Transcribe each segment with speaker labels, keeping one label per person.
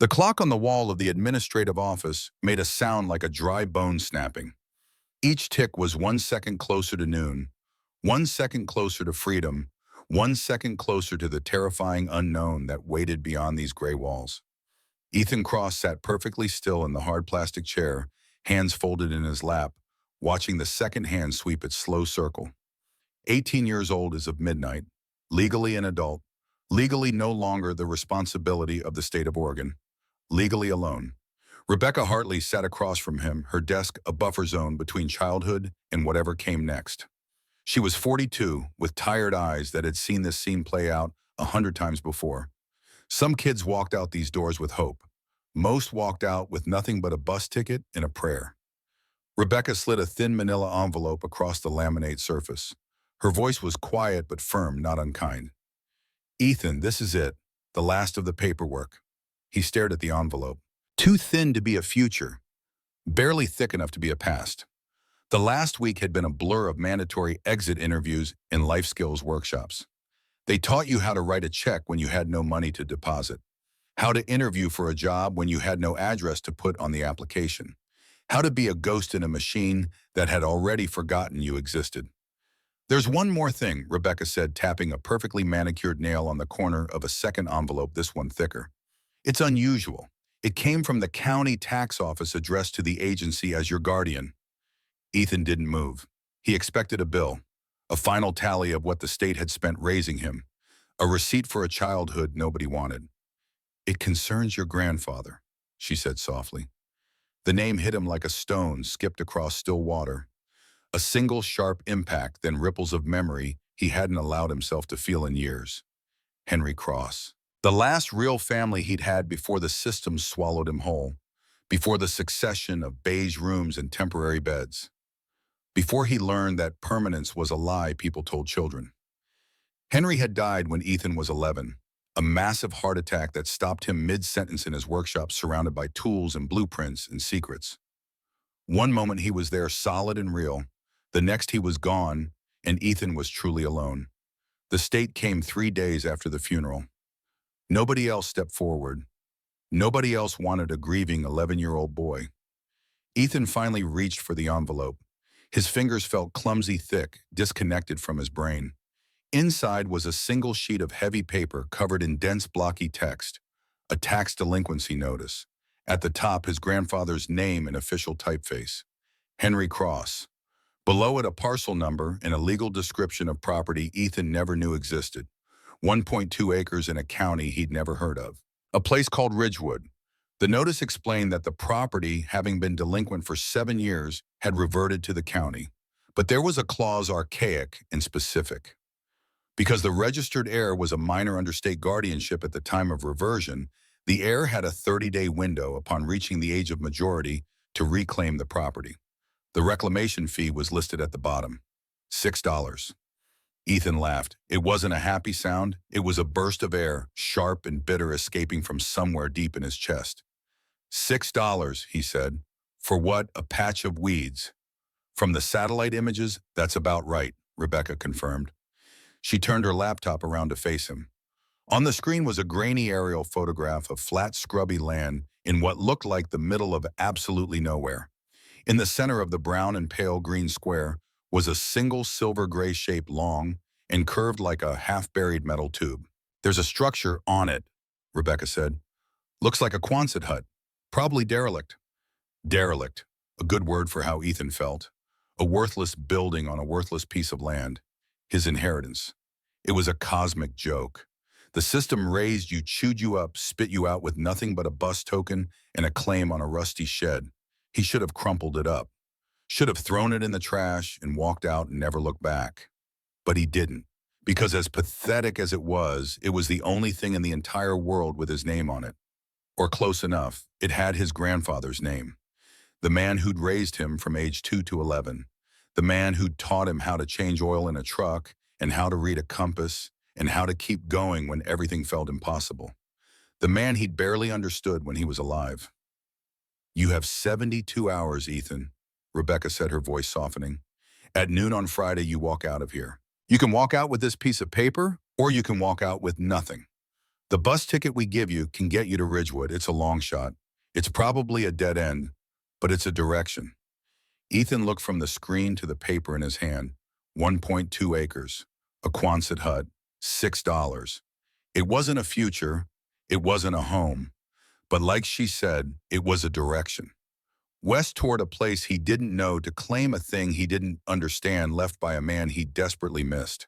Speaker 1: The clock on the wall of the administrative office made a sound like a dry bone snapping. Each tick was 1 second closer to noon, 1 second closer to freedom, 1 second closer to the terrifying unknown that waited beyond these gray walls. Ethan Cross sat perfectly still in the hard plastic chair, hands folded in his lap, watching the second hand sweep its slow circle. 18 years old as of midnight, legally an adult, legally no longer the responsibility of the state of Oregon, legally alone. Rebecca Hartley sat across from him, her desk a buffer zone between childhood and whatever came next. She was 42, with tired eyes that had seen this scene play out 100 times before. Some kids walked out these doors with hope. Most walked out with nothing but a bus ticket and a prayer. Rebecca slid a thin manila envelope across the laminate surface. Her voice was quiet but firm, not unkind. "Ethan, this is it, the last of the paperwork." He stared at the envelope. Too thin to be a future, barely thick enough to be a past. The last week had been a blur of mandatory exit interviews and life skills workshops. They taught you how to write a check when you had no money to deposit, how to interview for a job when you had no address to put on the application, how to be a ghost in a machine that had already forgotten you existed. "There's one more thing," Rebecca said, tapping a perfectly manicured nail on the corner of a second envelope, this one thicker. "It's unusual. It came from the county tax office addressed to the agency as your guardian." Ethan didn't move. He expected a bill, a final tally of what the state had spent raising him, a receipt for a childhood nobody wanted. "It concerns your grandfather," she said softly. The name hit him like a stone skipped across still water. A single sharp impact, then ripples of memory he hadn't allowed himself to feel in years. Henry Cross. The last real family he'd had before the system swallowed him whole, before the succession of beige rooms and temporary beds, before he learned that permanence was a lie people told children. Henry had died when Ethan was 11, a massive heart attack that stopped him mid-sentence in his workshop surrounded by tools and blueprints and secrets. One moment he was there solid and real, the next he was gone, and Ethan was truly alone. The state came 3 days after the funeral. Nobody else stepped forward. Nobody else wanted a grieving 11-year-old boy. Ethan finally reached for the envelope. His fingers felt clumsy thick, disconnected from his brain. Inside was a single sheet of heavy paper covered in dense blocky text, a tax delinquency notice. At the top, his grandfather's name in official typeface, Henry Cross. Below it, a parcel number and a legal description of property Ethan never knew existed. 1.2 acres in a county he'd never heard of. A place called Ridgewood. The notice explained that the property, having been delinquent for 7 years, had reverted to the county. But there was a clause archaic and specific. Because the registered heir was a minor under state guardianship at the time of reversion, the heir had a 30-day window upon reaching the age of majority to reclaim the property. The reclamation fee was listed at the bottom, $6. Ethan laughed. It wasn't a happy sound. It was a burst of air, sharp and bitter, escaping from somewhere deep in his chest. $6, he said. For what? A patch of weeds. From the satellite images, that's about right, Rebecca confirmed. She turned her laptop around to face him. On the screen was a grainy aerial photograph of flat, scrubby land in what looked like the middle of absolutely nowhere. In the center of the brown and pale green square was a single silver-gray shape, long and curved like a half-buried metal tube. "There's a structure on it," Rebecca said. "Looks like a Quonset hut. Probably derelict." Derelict, a good word for how Ethan felt. A worthless building on a worthless piece of land. His inheritance. It was a cosmic joke. The system raised you, chewed you up, spit you out with nothing but a bus token and a claim on a rusty shed. He should have crumpled it up. Should have thrown it in the trash and walked out and never looked back. But he didn't, because as pathetic as it was the only thing in the entire world with his name on it. Or close enough, it had his grandfather's name. The man who'd raised him from age 2 to 11. The man who'd taught him how to change oil in a truck and how to read a compass and how to keep going when everything felt impossible. The man he'd barely understood when he was alive. "You have 72 hours, Ethan," Rebecca said, her voice softening. "At noon on Friday, you walk out of here. You can walk out with this piece of paper, or you can walk out with nothing." The bus ticket we give you can get you to Ridgewood. It's a long shot. It's probably a dead end, but it's a direction. Ethan looked from the screen to the paper in his hand. 1.2 acres. A Quonset hut. $6. It wasn't a future. It wasn't a home. But like she said, it was a direction. West toward a place he didn't know, to claim a thing he didn't understand, left by a man he desperately missed.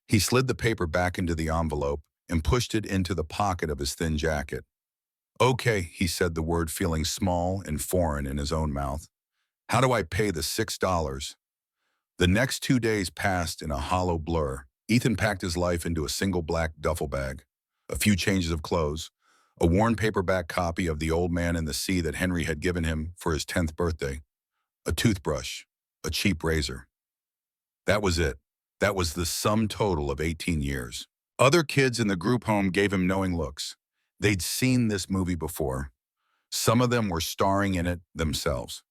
Speaker 1: He slid the paper back into the envelope and pushed it into the pocket of his thin jacket. Okay, he said, the word feeling small and foreign in his own mouth. How do I pay the $6? The next 2 days passed in a hollow blur. Ethan packed his life into a single black duffel bag, a few changes of clothes, a worn paperback copy of The Old Man and the Sea that Henry had given him for his 10th birthday, a toothbrush, a cheap razor. That was it. That was the sum total of 18 years. Other kids in the group home gave him knowing looks. They'd seen this movie before. Some of them were starring in it themselves.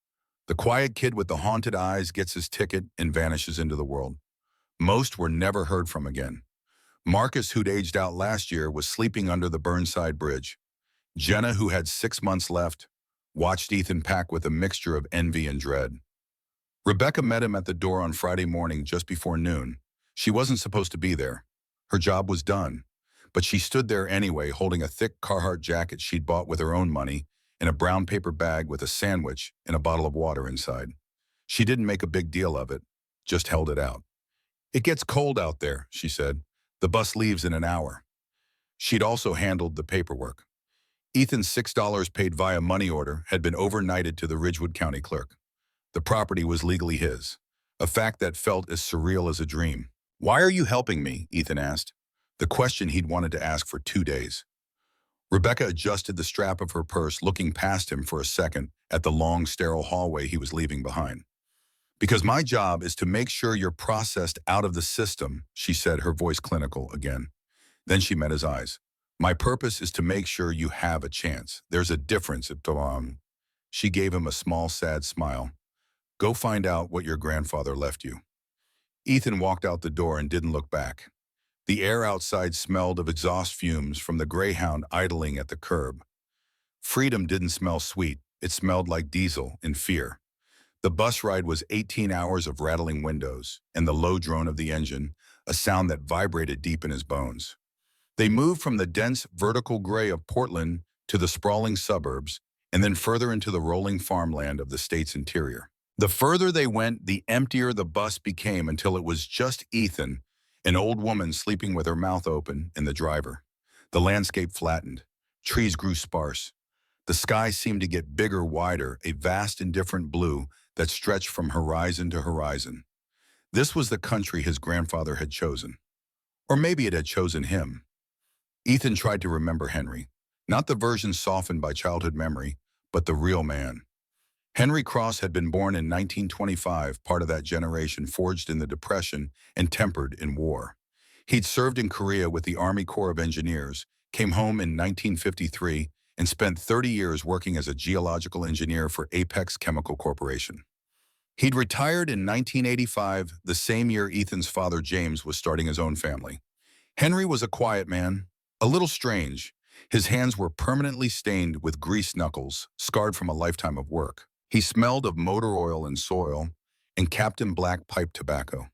Speaker 1: The quiet kid with the haunted eyes gets his ticket and vanishes into the world. Most were never heard from again. Marcus, who'd aged out last year, was sleeping under the Burnside Bridge. Jenna, who had 6 months left, watched Ethan pack with a mixture of envy and dread. Rebecca met him at the door on Friday morning just before noon. She wasn't supposed to be there. Her job was done. But she stood there anyway, holding a thick Carhartt jacket she'd bought with her own money in a brown paper bag with a sandwich and a bottle of water inside. She didn't make a big deal of it, just held it out. It gets cold out there, she said. The bus leaves in an hour. She'd also handled the paperwork. Ethan's $6 paid via money order had been overnighted to the Ridgewood County clerk. The property was legally his, a fact that felt as surreal as a dream. Why are you helping me? Ethan asked, the question he'd wanted to ask for 2 days. Rebecca adjusted the strap of her purse, looking past him for a second at the long, sterile hallway he was leaving behind. Because my job is to make sure you're processed out of the system, she said, her voice clinical again. Then she met his eyes. My purpose is to make sure you have a chance. There's a difference. She gave him a small, sad smile. Go find out what your grandfather left you. Ethan walked out the door and didn't look back. The air outside smelled of exhaust fumes from the Greyhound idling at the curb. Freedom didn't smell sweet. It smelled like diesel and fear. The bus ride was 18 hours of rattling windows and the low drone of the engine, a sound that vibrated deep in his bones. They moved from the dense vertical gray of Portland to the sprawling suburbs and then further into the rolling farmland of the state's interior. The further they went, the emptier the bus became until it was just Ethan, an old woman sleeping with her mouth open, and the driver. The landscape flattened. Trees grew sparse. The sky seemed to get bigger, wider, a vast indifferent blue that stretched from horizon to horizon. This was the country his grandfather had chosen. Or maybe it had chosen him. Ethan tried to remember Henry, not the version softened by childhood memory, but the real man. Henry Cross had been born in 1925, part of that generation forged in the Depression and tempered in war. He'd served in Korea with the Army Corps of Engineers, came home in 1953, and spent 30 years working as a geological engineer for Apex Chemical Corporation. He'd retired in 1985, the same year Ethan's father James was starting his own family. Henry was a quiet man, a little strange. His hands were permanently stained with grease knuckles, scarred from a lifetime of work. He smelled of motor oil and soil and Captain Black pipe tobacco.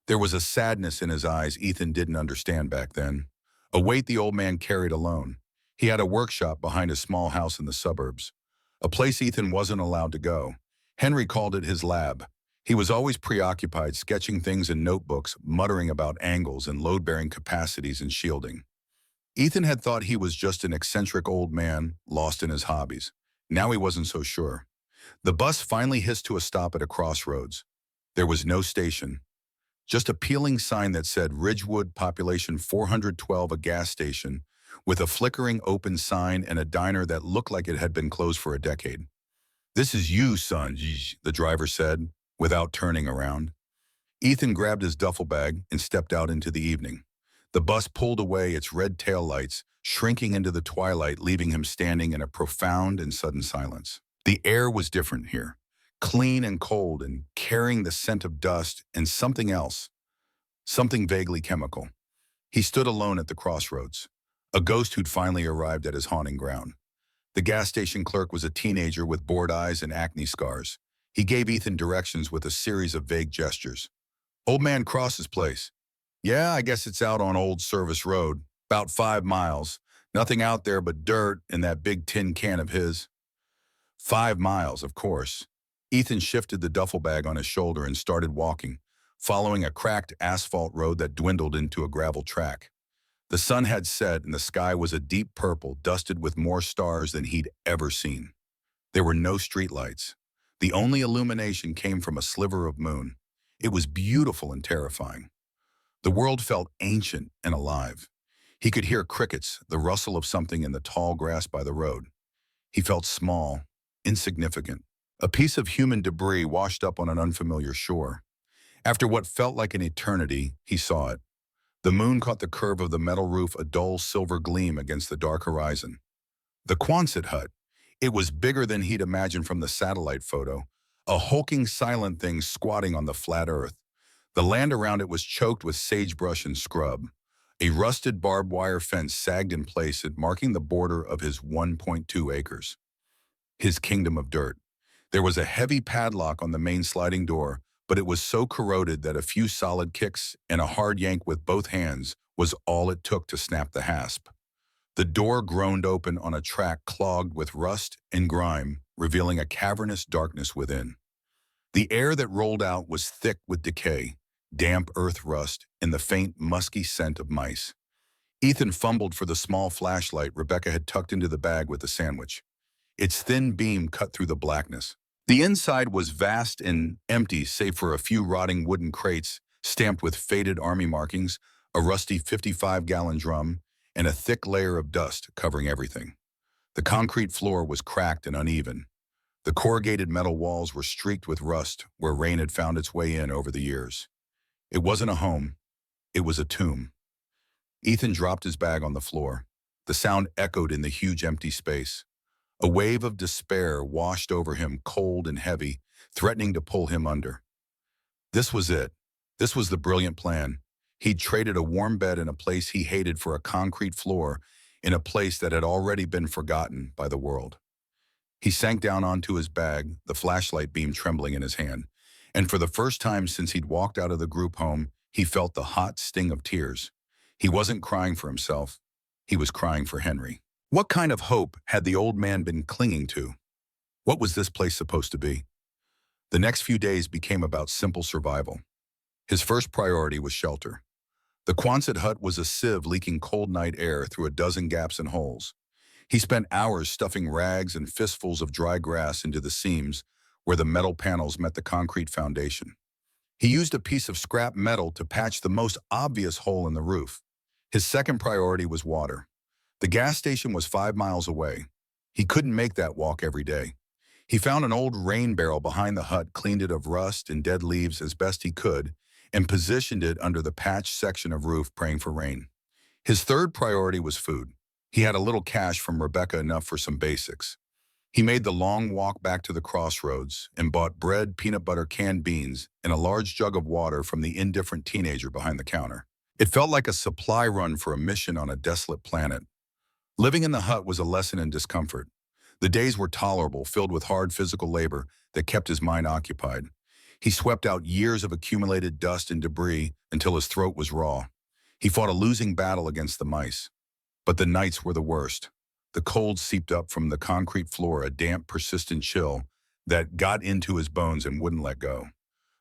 Speaker 1: There was a sadness in his eyes Ethan didn't understand back then, a weight the old man carried alone. He had a workshop behind a small house in the suburbs, a place Ethan wasn't allowed to go. Henry called it his lab. He was always preoccupied sketching things in notebooks, muttering about angles and load-bearing capacities and shielding. Ethan had thought he was just an eccentric old man, lost in his hobbies. Now he wasn't so sure. The bus finally hissed to a stop at a crossroads. There was no station, just a peeling sign that said Ridgewood, population 412, a gas station, with a flickering open sign and a diner that looked like it had been closed for a decade. This is you, son, the driver said, without turning around. Ethan grabbed his duffel bag and stepped out into the evening. The bus pulled away, its red taillights shrinking into the twilight, leaving him standing in a profound and sudden silence. The air was different here, clean and cold and carrying the scent of dust and something else, something vaguely chemical. He stood alone at the crossroads, a ghost who'd finally arrived at his haunting ground. The gas station clerk was a teenager with bored eyes and acne scars. He gave Ethan directions with a series of vague gestures. Old Man Cross's place. Yeah, I guess it's out on Old Service Road, about 5 miles. Nothing out there but dirt and that big tin can of his. 5 miles, of course. Ethan shifted the duffel bag on his shoulder and started walking, following a cracked asphalt road that dwindled into a gravel track. The sun had set and the sky was a deep purple dusted with more stars than he'd ever seen. There were no streetlights. The only illumination came from a sliver of moon. It was beautiful and terrifying. The world felt ancient and alive. He could hear crickets, the rustle of something in the tall grass by the road. He felt small, insignificant, a piece of human debris washed up on an unfamiliar shore. After what felt like an eternity, he saw it. The moon caught the curve of the metal roof, a dull silver gleam against the dark horizon. The Quonset hut. It was bigger than he'd imagined from the satellite photo, a hulking silent thing squatting on the flat earth. The land around it was choked with sagebrush and scrub. A rusted barbed wire fence sagged in place, marking the border of his 1.2 acres. His kingdom of dirt. There was a heavy padlock on the main sliding door, but it was so corroded that a few solid kicks and a hard yank with both hands was all it took to snap the hasp. The door groaned open on a track clogged with rust and grime, revealing a cavernous darkness within. The air that rolled out was thick with decay, damp earth rust, and the faint, musky scent of mice. Ethan fumbled for the small flashlight Rebecca had tucked into the bag with the sandwich. Its thin beam cut through the blackness. The inside was vast and empty, save for a few rotting wooden crates stamped with faded army markings, a rusty 55-gallon drum, and a thick layer of dust covering everything. The concrete floor was cracked and uneven. The corrugated metal walls were streaked with rust where rain had found its way in over the years. It wasn't a home. It was a tomb. Ethan dropped his bag on the floor. The sound echoed in the huge empty space. A wave of despair washed over him, cold and heavy, threatening to pull him under. This was it. This was the brilliant plan. He'd traded a warm bed in a place he hated for a concrete floor in a place that had already been forgotten by the world. He sank down onto his bag, the flashlight beam trembling in his hand. And for the first time since he'd walked out of the group home, he felt the hot sting of tears. He wasn't crying for himself. He was crying for Henry. What kind of hope had the old man been clinging to? What was this place supposed to be? The next few days became about simple survival. His first priority was shelter. The Quonset hut was a sieve leaking cold night air through a dozen gaps and holes. He spent hours stuffing rags and fistfuls of dry grass into the seams where the metal panels met the concrete foundation. He used a piece of scrap metal to patch the most obvious hole in the roof. His second priority was water. The gas station was 5 miles away. He couldn't make that walk every day. He found an old rain barrel behind the hut, cleaned it of rust and dead leaves as best he could, and positioned it under the patched section of roof, praying for rain. His third priority was food. He had a little cash from Rebecca, enough for some basics. He made the long walk back to the crossroads and bought bread, peanut butter, canned beans, and a large jug of water from the indifferent teenager behind the counter. It felt like a supply run for a mission on a desolate planet. Living in the hut was a lesson in discomfort. The days were tolerable, filled with hard physical labor that kept his mind occupied. He swept out years of accumulated dust and debris until his throat was raw. He fought a losing battle against the mice. But the nights were the worst. The cold seeped up from the concrete floor, a damp, persistent chill that got into his bones and wouldn't let go.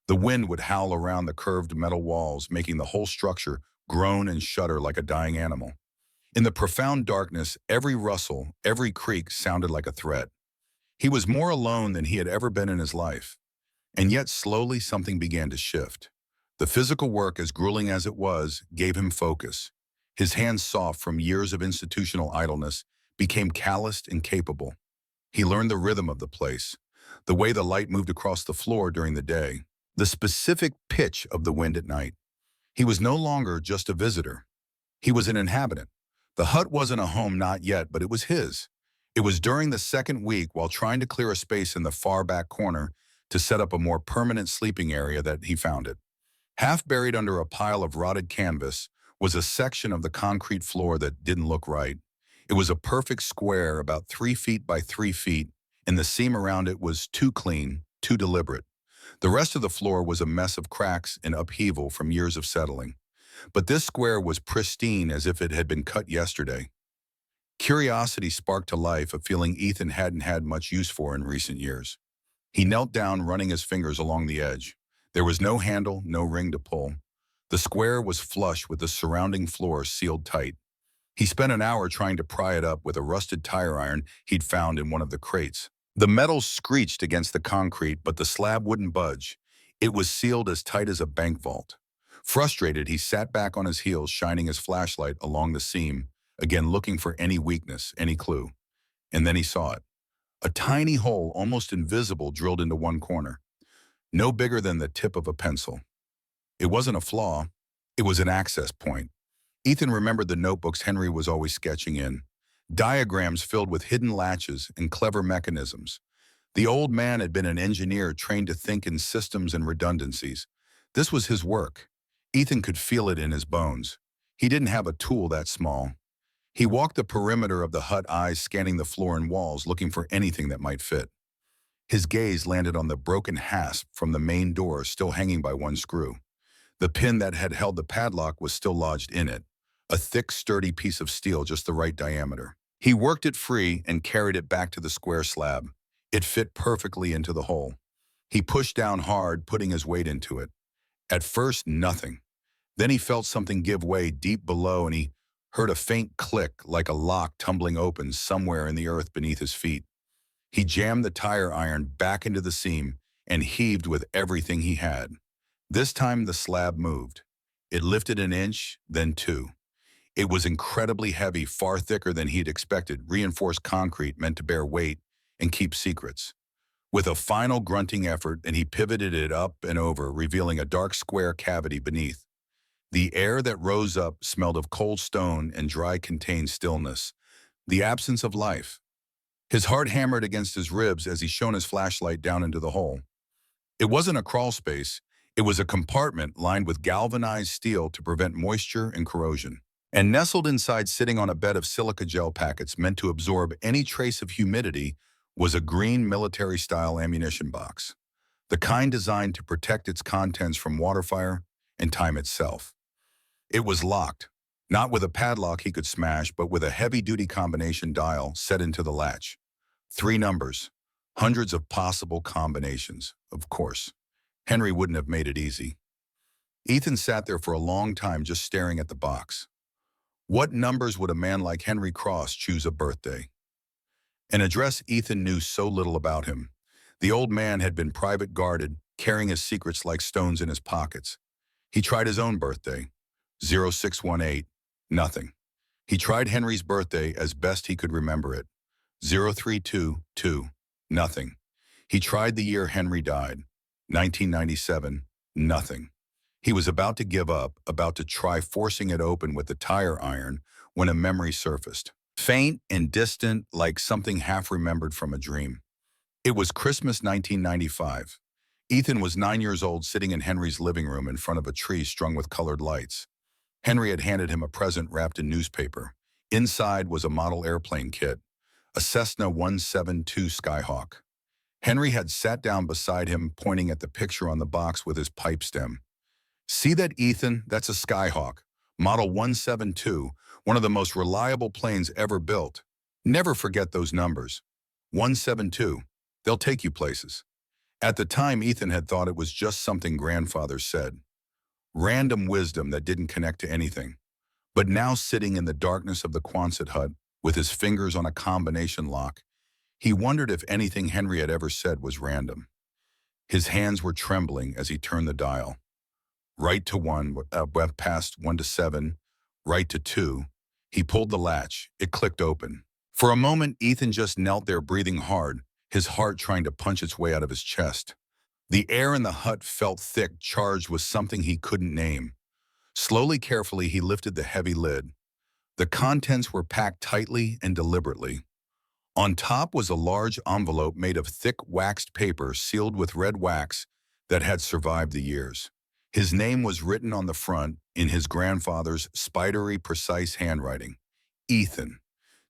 Speaker 1: The wind would howl around the curved metal walls, making the whole structure groan and shudder like a dying animal. In the profound darkness, every rustle, every creak sounded like a threat. He was more alone than he had ever been in his life. And yet slowly something began to shift. The physical work, as grueling as it was, gave him focus. His hands, soft from years of institutional idleness, became calloused and capable. He learned the rhythm of the place, the way the light moved across the floor during the day, the specific pitch of the wind at night. He was no longer just a visitor. He was an inhabitant. The hut wasn't a home, not yet, but it was his. It was during the second week, while trying to clear a space in the far back corner to set up a more permanent sleeping area, that he found it. Half buried under a pile of rotted canvas was a section of the concrete floor that didn't look right. It was a perfect square about 3 feet by 3 feet, and the seam around it was too clean, too deliberate. The rest of the floor was a mess of cracks and upheaval from years of settling. But this square was pristine as if it had been cut yesterday. Curiosity sparked to life a feeling Ethan hadn't had much use for in recent years. He knelt down, running his fingers along the edge. There was no handle, no ring to pull. The square was flush with the surrounding floor sealed tight. He spent an hour trying to pry it up with a rusted tire iron he'd found in one of the crates. The metal screeched against the concrete, but the slab wouldn't budge. It was sealed as tight as a bank vault. Frustrated, he sat back on his heels, shining his flashlight along the seam, again looking for any weakness, any clue. And then he saw it. A tiny hole, almost invisible, drilled into one corner. No bigger than the tip of a pencil. It wasn't a flaw. It was an access point. Ethan remembered the notebooks Henry was always sketching in. Diagrams filled with hidden latches and clever mechanisms. The old man had been an engineer trained to think in systems and redundancies. This was his work. Ethan could feel it in his bones. He didn't have a tool that small. He walked the perimeter of the hut, eyes scanning the floor and walls, looking for anything that might fit. His gaze landed on the broken hasp from the main door, still hanging by one screw. The pin that had held the padlock was still lodged in it, a thick, sturdy piece of steel just the right diameter. He worked it free and carried it back to the square slab. It fit perfectly into the hole. He pushed down hard, putting his weight into it. At first, nothing. Then he felt something give way deep below, and he heard a faint click like a lock tumbling open somewhere in the earth beneath his feet. He jammed the tire iron back into the seam and heaved with everything he had. This time the slab moved. It lifted an inch, then two. It was incredibly heavy, far thicker than he'd expected, reinforced concrete meant to bear weight and keep secrets. With a final grunting effort, and he pivoted it up and over, revealing a dark square cavity beneath. The air that rose up smelled of cold stone and dry contained stillness, the absence of life. His heart hammered against his ribs as he shone his flashlight down into the hole. It wasn't a crawl space. It was a compartment lined with galvanized steel to prevent moisture and corrosion. And nestled inside, sitting on a bed of silica gel packets meant to absorb any trace of humidity, was a green military-style ammunition box, the kind designed to protect its contents from water fire and time itself. It was locked, not with a padlock he could smash, but with a heavy-duty combination dial set into the latch. 3 numbers, hundreds of possible combinations, of course. Henry wouldn't have made it easy. Ethan sat there for a long time just staring at the box. What numbers would a man like Henry Cross choose a birthday? An address Ethan knew so little about him. The old man had been private guarded, carrying his secrets like stones in his pockets. He tried his own birthday, 0618, nothing. He tried Henry's birthday as best he could remember it, 0322, nothing. He tried the year Henry died, 1997, nothing. He was about to give up, about to try forcing it open with the tire iron, when a memory surfaced. Faint and distant, like something half remembered from a dream. It was Christmas 1995. Ethan was 9 years old, sitting in Henry's living room in front of a tree strung with colored lights. Henry had handed him a present wrapped in newspaper. Inside was a model airplane kit, a Cessna 172 Skyhawk. Henry had sat down beside him, pointing at the picture on the box with his pipe stem. "See that, Ethan? That's a Skyhawk, model 172, one of the most reliable planes ever built. Never forget those numbers. 172. They'll take you places." At the time, Ethan had thought it was just something grandfather said. Random wisdom that didn't connect to anything. But now, sitting in the darkness of the Quonset hut, with his fingers on a combination lock, he wondered if anything Henry had ever said was random. His hands were trembling as he turned the dial. Right to 1, past 1 to 7, right to 2. He pulled the latch. It clicked open. For a moment, Ethan just knelt there, breathing hard, his heart trying to punch its way out of his chest. The air in the hut felt thick, charged with something he couldn't name. Slowly, carefully, he lifted the heavy lid. The contents were packed tightly and deliberately. On top was a large envelope made of thick waxed paper sealed with red wax that had survived the years. His name was written on the front in his grandfather's spidery, precise handwriting. Ethan.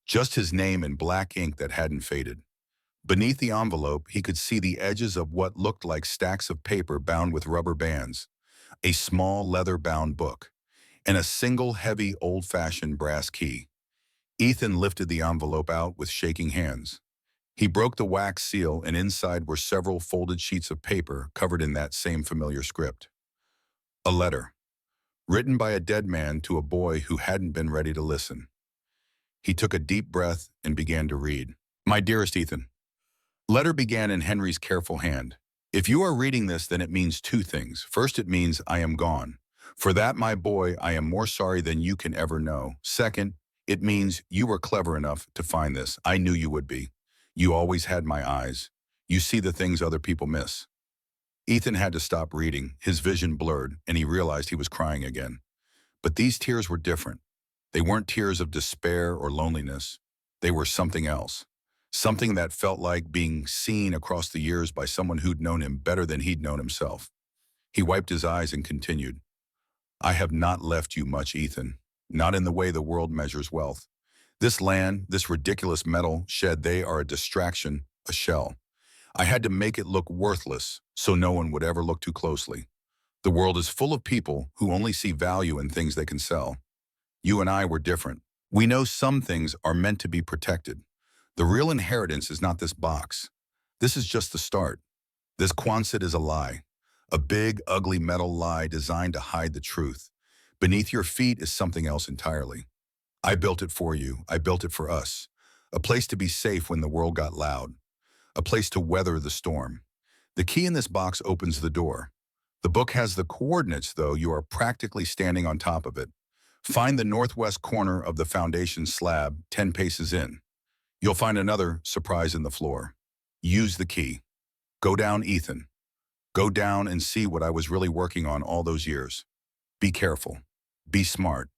Speaker 1: Just his name in black ink that hadn't faded. Beneath the envelope, he could see the edges of what looked like stacks of paper bound with rubber bands, a small leather-bound book, and a single heavy old-fashioned brass key. Ethan lifted the envelope out with shaking hands. He broke the wax seal, and inside were several folded sheets of paper covered in that same familiar script. A letter, written by a dead man to a boy who hadn't been ready to listen. He took a deep breath and began to read. My dearest Ethan. Letter began in Henry's careful hand. If you are reading this, then it means two things. First, it means I am gone. For that, my boy, I am more sorry than you can ever know. Second, it means you were clever enough to find this. I knew you would be. You always had my eyes. You see the things other people miss. Ethan had to stop reading. His vision blurred, and he realized he was crying again. But these tears were different. They weren't tears of despair or loneliness. They were something else. Something that felt like being seen across the years by someone who'd known him better than he'd known himself. He wiped his eyes and continued. I have not left you much, Ethan. Not in the way the world measures wealth. This land, this ridiculous metal shed, they are a distraction, a shell. I had to make it look worthless so no one would ever look too closely. The world is full of people who only see value in things they can sell. You and I were different. We know some things are meant to be protected. The real inheritance is not this box. This is just the start. This Quonset is a lie. A big, ugly metal lie designed to hide the truth. Beneath your feet is something else entirely. I built it for you. I built it for us. A place to be safe when the world got loud. A place to weather the storm. The key in this box opens the door. The book has the coordinates, though you are practically standing on top of it. Find the northwest corner of the foundation slab 10 paces in. You'll find another surprise in the floor. Use the key. Go down, Ethan. Go down and see what I was really working on all those years. Be careful. Be smart.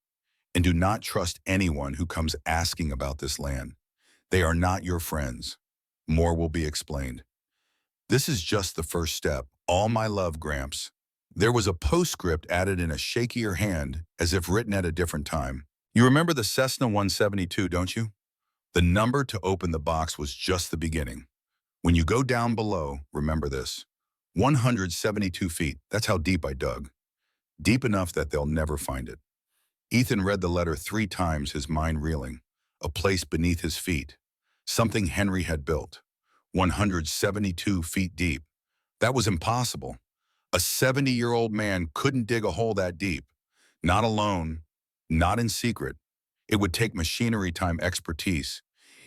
Speaker 1: And do not trust anyone who comes asking about this land. They are not your friends. More will be explained. This is just the first step. All my love, Gramps. There was a postscript added in a shakier hand, as if written at a different time. You remember the Cessna 172, don't you? The number to open the box was just the beginning. When you go down below, remember this. 172 feet, that's how deep I dug. Deep enough that they'll never find it. Ethan read the letter 3 times, his mind reeling. A place beneath his feet. Something Henry had built. 172 feet deep. That was impossible. A 70-year-old man couldn't dig a hole that deep. Not alone, not in secret. It would take machinery-time expertise.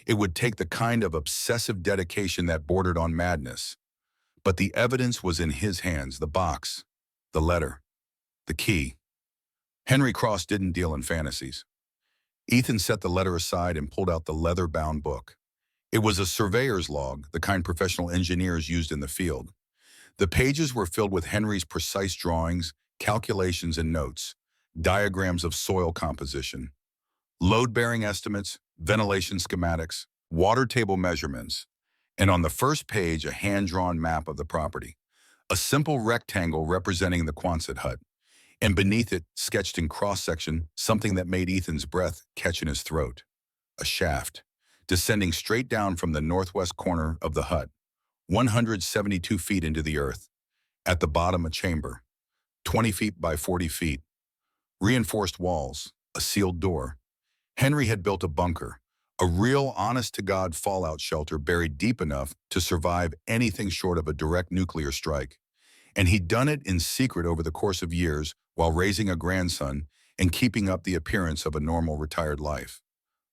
Speaker 1: It would take the kind of obsessive dedication that bordered on madness. But the evidence was in his hands, the box, the letter, the key. Henry Cross didn't deal in fantasies. Ethan set the letter aside and pulled out the leather-bound book. It was a surveyor's log, the kind professional engineers used in the field. The pages were filled with Henry's precise drawings, calculations and notes, diagrams of soil composition, load-bearing estimates, ventilation schematics, water table measurements, and on the first page a hand-drawn map of the property, a simple rectangle representing the Quonset hut, and beneath it, sketched in cross-section, something that made Ethan's breath catch in his throat. A shaft, descending straight down from the northwest corner of the hut, 172 feet into the earth. At the bottom, a chamber, 20 feet by 40 feet. Reinforced walls, a sealed door. Henry had built a bunker, a real honest-to-God fallout shelter buried deep enough to survive anything short of a direct nuclear strike. And he'd done it in secret over the course of years while raising a grandson and keeping up the appearance of a normal retired life.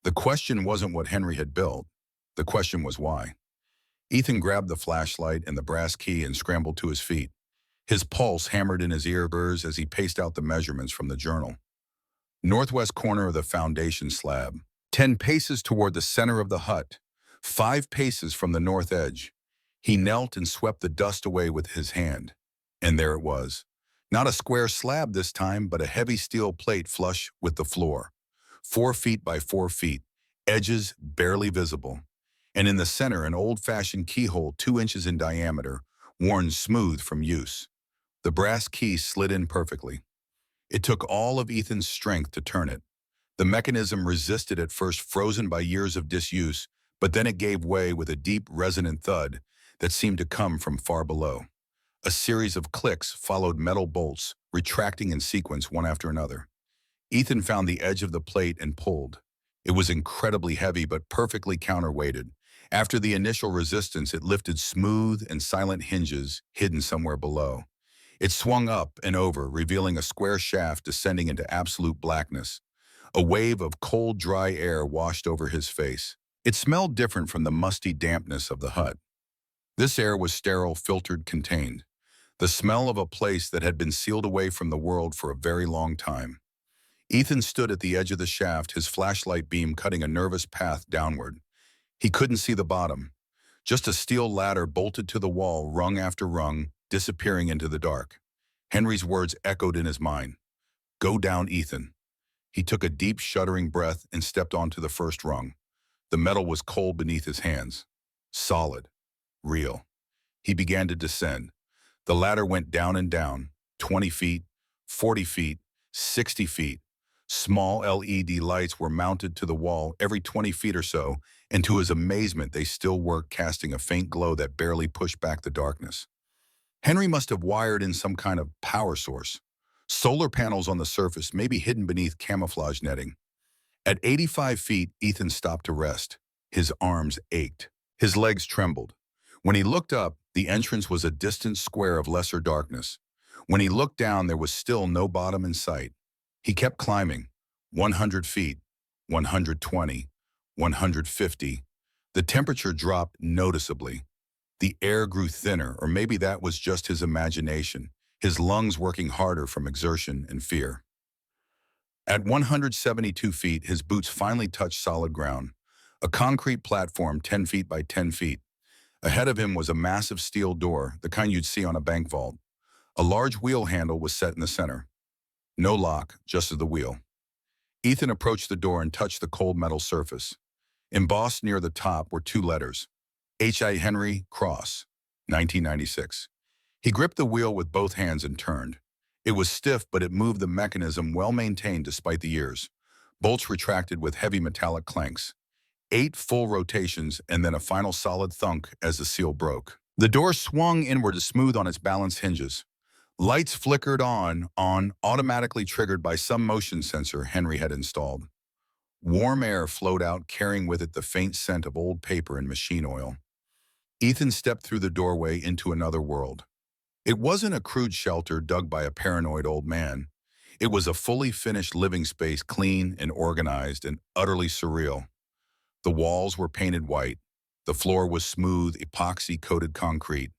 Speaker 1: The question wasn't what Henry had built. The question was why. Ethan grabbed the flashlight and the brass key and scrambled to his feet. His pulse hammered in his ears as he paced out the measurements from the journal. Northwest corner of the foundation slab, 10 paces toward the center of the hut, 5 paces from the north edge. He knelt and swept the dust away with his hand. And there it was. Not a square slab this time, but a heavy steel plate flush with the floor. 4 feet by 4 feet, edges barely visible. And in the center, an old-fashioned keyhole 2 inches in diameter, worn smooth from use. The brass key slid in perfectly. It took all of Ethan's strength to turn it. The mechanism resisted at first, frozen by years of disuse, but then it gave way with a deep, resonant thud that seemed to come from far below. A series of clicks followed metal bolts, retracting in sequence one after another. Ethan found the edge of the plate and pulled. It was incredibly heavy but perfectly counterweighted. After the initial resistance, it lifted smooth and silent hinges hidden somewhere below. It swung up and over, revealing a square shaft descending into absolute blackness. A wave of cold, dry air washed over his face. It smelled different from the musty dampness of the hut. This air was sterile, filtered, contained. The smell of a place that had been sealed away from the world for a very long time. Ethan stood at the edge of the shaft, his flashlight beam cutting a nervous path downward. He couldn't see the bottom. Just a steel ladder bolted to the wall, rung after rung, disappearing into the dark. Henry's words echoed in his mind. "Go down, Ethan." He took a deep, shuddering breath and stepped onto the first rung. The metal was cold beneath his hands. Solid. Real. He began to descend. The ladder went down and down, 20 feet, 40 feet, 60 feet. Small LED lights were mounted to the wall every 20 feet or so, and to his amazement, they still worked, casting a faint glow that barely pushed back the darkness. Henry must have wired in some kind of power source. Solar panels on the surface, maybe hidden beneath camouflage netting. At 85 feet, Ethan stopped to rest. His arms ached. His legs trembled. When he looked up, the entrance was a distant square of lesser darkness. When he looked down, there was still no bottom in sight. He kept climbing. 100 feet, 120, 150. The temperature dropped noticeably. The air grew thinner, or maybe that was just his imagination, his lungs working harder from exertion and fear. At 172 feet, his boots finally touched solid ground, a concrete platform 10 feet by 10 feet. Ahead of him was a massive steel door, the kind you'd see on a bank vault. A large wheel handle was set in the center. No lock, just the wheel. Ethan approached the door and touched the cold metal surface. Embossed near the top were two letters. H.I. Henry, Cross, 1996. He gripped the wheel with both hands and turned. It was stiff, but it moved, the mechanism well-maintained despite the years. Bolts retracted with heavy metallic clanks. 8 full rotations, and then a final solid thunk as the seal broke. The door swung inward to smooth on its balanced hinges. Lights flickered on, automatically triggered by some motion sensor Henry had installed. Warm air flowed out, carrying with it the faint scent of old paper and machine oil. Ethan stepped through the doorway into another world. It wasn't a crude shelter dug by a paranoid old man. It was a fully finished living space, clean and organized and utterly surreal. The walls were painted white. The floor was smooth, epoxy-coated concrete.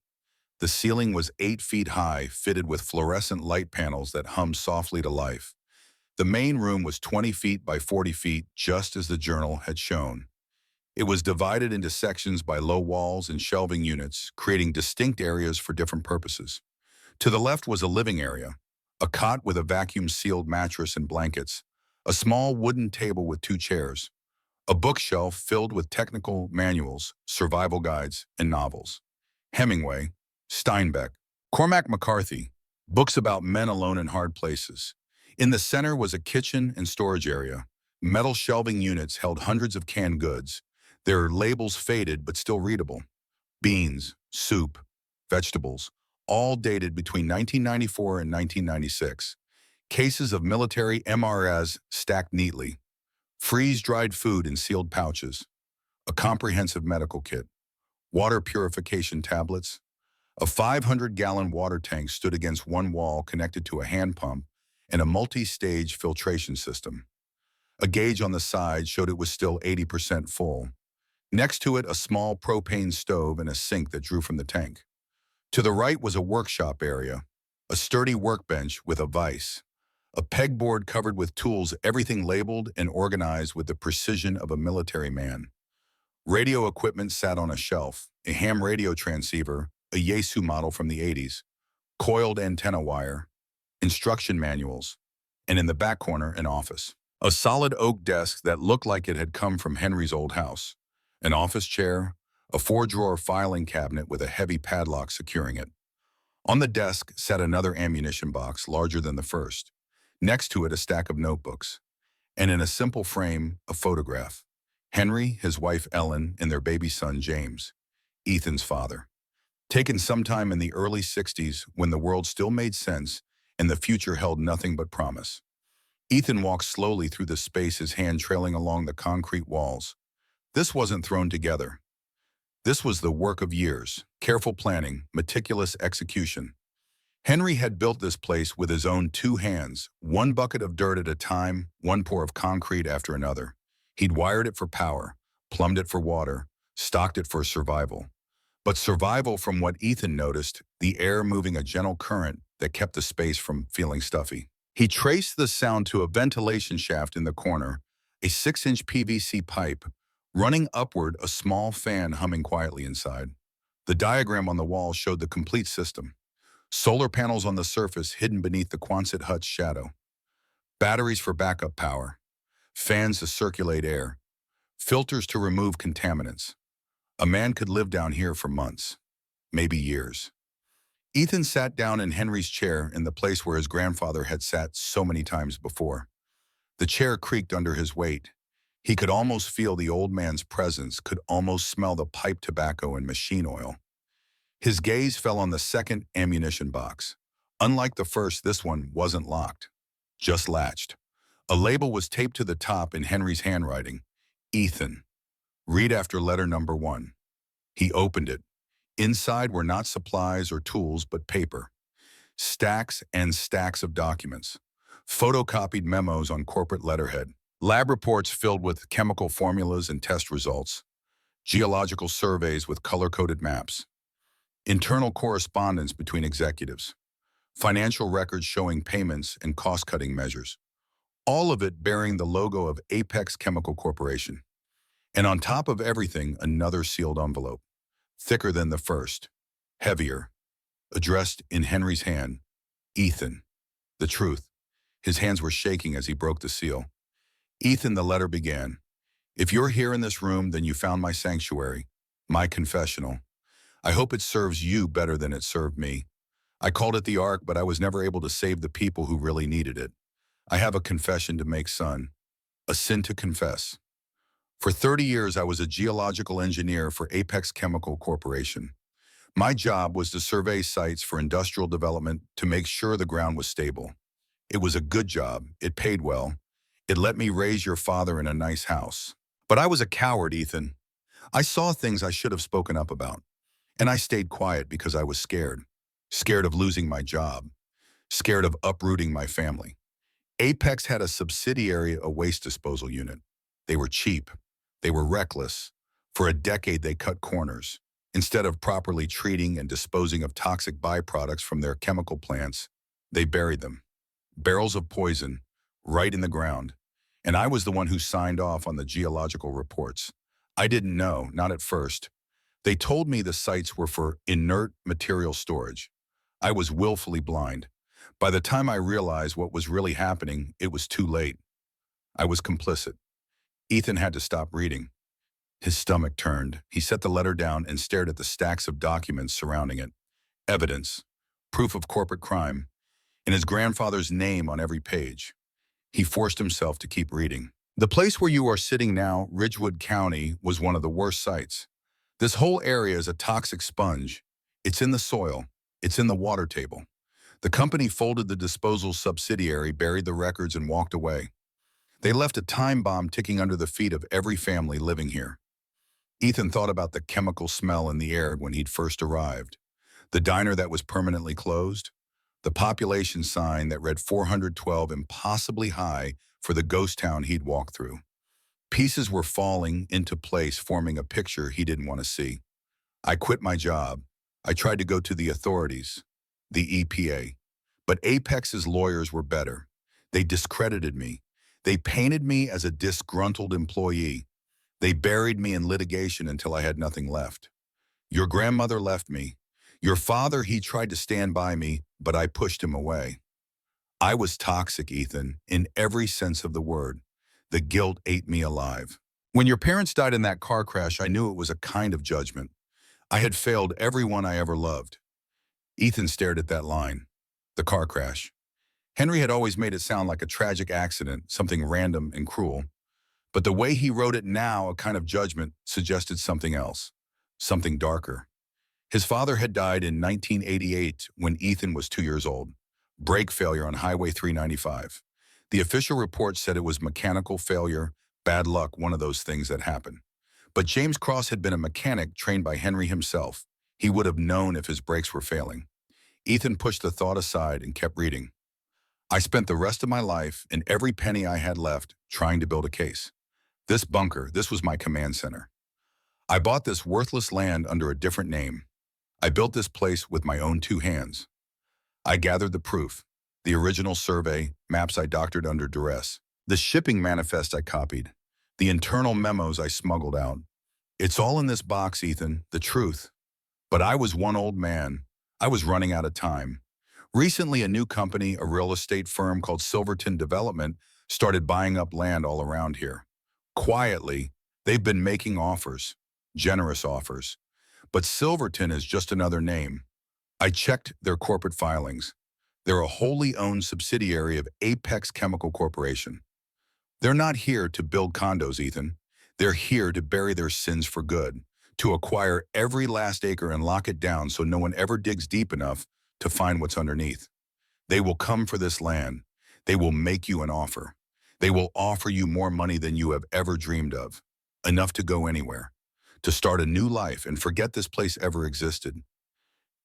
Speaker 1: The ceiling was 8 feet high, fitted with fluorescent light panels that hummed softly to life. The main room was 20 feet by 40 feet, just as the journal had shown. It was divided into sections by low walls and shelving units, creating distinct areas for different purposes. To the left was a living area, a cot with a vacuum-sealed mattress and blankets, a small wooden table with 2 chairs, a bookshelf filled with technical manuals, survival guides, and novels. Hemingway, Steinbeck, Cormac McCarthy, books about men alone in hard places. In the center was a kitchen and storage area. Metal shelving units held hundreds of canned goods, their labels faded but still readable. Beans, soup, vegetables, all dated between 1994 and 1996. Cases of military MRS stacked neatly. Freeze-dried food in sealed pouches. A comprehensive medical kit. Water purification tablets. A 500-gallon water tank stood against one wall connected to a hand pump and a multi-stage filtration system. A gauge on the side showed it was still 80% full. Next to it, a small propane stove and a sink that drew from the tank. To the right was a workshop area, a sturdy workbench with a vise, a pegboard covered with tools, everything labeled and organized with the precision of a military man. Radio equipment sat on a shelf, a ham radio transceiver, a Yaesu model from the 80s, coiled antenna wire, instruction manuals, and in the back corner, an office. A solid oak desk that looked like it had come from Henry's old house. An office chair, a 4-drawer filing cabinet with a heavy padlock securing it. On the desk sat another ammunition box larger than the first. Next to it, a stack of notebooks. And in a simple frame, a photograph. Henry, his wife Ellen, and their baby son James, Ethan's father. Taken sometime in the early 60s when the world still made sense and the future held nothing but promise. Ethan walked slowly through the space, his hand trailing along the concrete walls. This wasn't thrown together. This was the work of years, careful planning, meticulous execution. Henry had built this place with his own two hands, one bucket of dirt at a time, one pour of concrete after another. He'd wired it for power, plumbed it for water, stocked it for survival. But survival, from what Ethan noticed, the air moving a gentle current that kept the space from feeling stuffy. He traced the sound to a ventilation shaft in the corner, a 6-inch PVC pipe, running upward, a small fan humming quietly inside. The diagram on the wall showed the complete system. Solar panels on the surface hidden beneath the Quonset hut's shadow. Batteries for backup power. Fans to circulate air. Filters to remove contaminants. A man could live down here for months, maybe years. Ethan sat down in Henry's chair in the place where his grandfather had sat so many times before. The chair creaked under his weight. He could almost feel the old man's presence, could almost smell the pipe tobacco and machine oil. His gaze fell on the second ammunition box. Unlike the first, this one wasn't locked, just latched. A label was taped to the top in Henry's handwriting. Ethan. Read after letter number 1. He opened it. Inside were not supplies or tools, but paper. Stacks and stacks of documents. Photocopied memos on corporate letterhead. Lab reports filled with chemical formulas and test results. Geological surveys with color-coded maps. Internal correspondence between executives. Financial records showing payments and cost-cutting measures. All of it bearing the logo of Apex Chemical Corporation. And on top of everything, another sealed envelope. Thicker than the first. Heavier. Addressed in Henry's hand. Ethan. The truth. His hands were shaking as he broke the seal. Ethan, the letter began. If you're here in this room, then you found my sanctuary, my confessional. I hope it serves you better than it served me. I called it the Ark, but I was never able to save the people who really needed it. I have a confession to make, son. A sin to confess. For 30 years, I was a geological engineer for Apex Chemical Corporation. My job was to survey sites for industrial development to make sure the ground was stable. It was a good job. It paid well. It let me raise your father in a nice house. But I was a coward, Ethan. I saw things I should have spoken up about. And I stayed quiet because I was scared. Scared of losing my job. Scared of uprooting my family. Apex had a subsidiary, a waste disposal unit. They were cheap. They were reckless. For a decade, they cut corners. Instead of properly treating and disposing of toxic byproducts from their chemical plants, they buried them. Barrels of poison, right in the ground. And I was the one who signed off on the geological reports. I didn't know, not at first. They told me the sites were for inert material storage. I was willfully blind. By the time I realized what was really happening, it was too late. I was complicit. Ethan had to stop reading. His stomach turned. He set the letter down and stared at the stacks of documents surrounding it. Evidence, proof of corporate crime, and his grandfather's name on every page. He forced himself to keep reading. The place where you are sitting now, Ridgewood County, was one of the worst sites. This whole area is a toxic sponge. It's in the soil. It's in the water table. The company folded the disposal subsidiary, buried the records, and walked away. They left a time bomb ticking under the feet of every family living here. Ethan thought about the chemical smell in the air when he'd first arrived. The diner that was permanently closed. The population sign that read 412 impossibly high for the ghost town he'd walked through. Pieces were falling into place, forming a picture he didn't want to see. I quit my job. I tried to go to the authorities, the EPA. But Apex's lawyers were better. They discredited me. They painted me as a disgruntled employee. They buried me in litigation until I had nothing left. Your grandmother left me. Your father, he tried to stand by me, but I pushed him away. I was toxic, Ethan, in every sense of the word. The guilt ate me alive. When your parents died in that car crash, I knew it was a kind of judgment. I had failed everyone I ever loved. Ethan stared at that line. The car crash. Henry had always made it sound like a tragic accident, something random and cruel. But the way he wrote it now, a kind of judgment, suggested something else, something darker. His father had died in 1988 when Ethan was 2 years old. Brake failure on Highway 395. The official report said it was mechanical failure, bad luck, one of those things that happen. But James Cross had been a mechanic trained by Henry himself. He would have known if his brakes were failing. Ethan pushed the thought aside and kept reading. I spent the rest of my life and every penny I had left trying to build a case. This bunker, this was my command center. I bought this worthless land under a different name. I built this place with my own 2 hands. I gathered the proof, the original survey, maps I doctored under duress, the shipping manifest I copied, the internal memos I smuggled out. It's all in this box, Ethan, the truth. But I was one old man. I was running out of time. Recently, a new company, a real estate firm called Silverton Development, started buying up land all around here. Quietly, they've been making offers, generous offers. But Silverton is just another name. I checked their corporate filings. They're a wholly owned subsidiary of Apex Chemical Corporation. They're not here to build condos, Ethan. They're here to bury their sins for good, to acquire every last acre and lock it down so no one ever digs deep enough to find what's underneath. They will come for this land. They will make you an offer. They will offer you more money than you have ever dreamed of, enough to go anywhere, to start a new life and forget this place ever existed.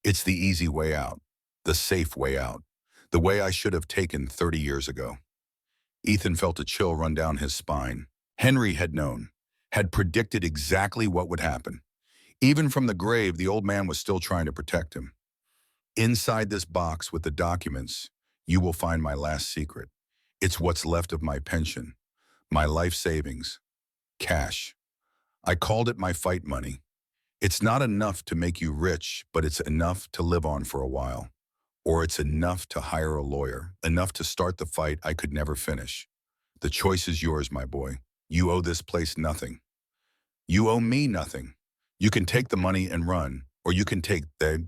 Speaker 1: It's the easy way out, the safe way out, the way I should have taken 30 years ago. Ethan felt a chill run down his spine. Henry had known, had predicted exactly what would happen. Even from the grave, the old man was still trying to protect him. Inside this box with the documents, you will find my last secret. It's what's left of my pension, my life savings, cash. I called it my fight money. It's not enough to make you rich, but it's enough to live on for a while. Or it's enough to hire a lawyer, enough to start the fight I could never finish. The choice is yours, my boy. You owe this place nothing. You owe me nothing. You can take the money and run, or you can take the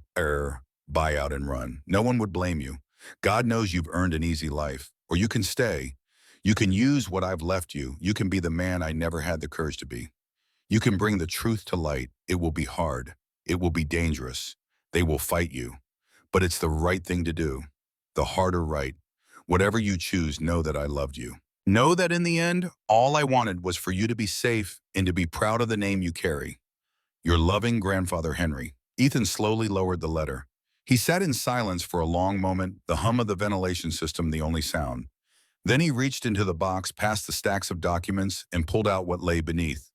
Speaker 1: buyout and run. No one would blame you. God knows you've earned an easy life. Or you can stay. You can use what I've left you. You can be the man I never had the courage to be. You can bring the truth to light. It will be hard. It will be dangerous. They will fight you. But it's the right thing to do. The harder right. Whatever you choose, know that I loved you. Know that in the end, all I wanted was for you to be safe and to be proud of the name you carry. Your loving grandfather, Henry. Ethan slowly lowered the letter. He sat in silence for a long moment, the hum of the ventilation system the only sound. Then he reached into the box past the stacks of documents and pulled out what lay beneath.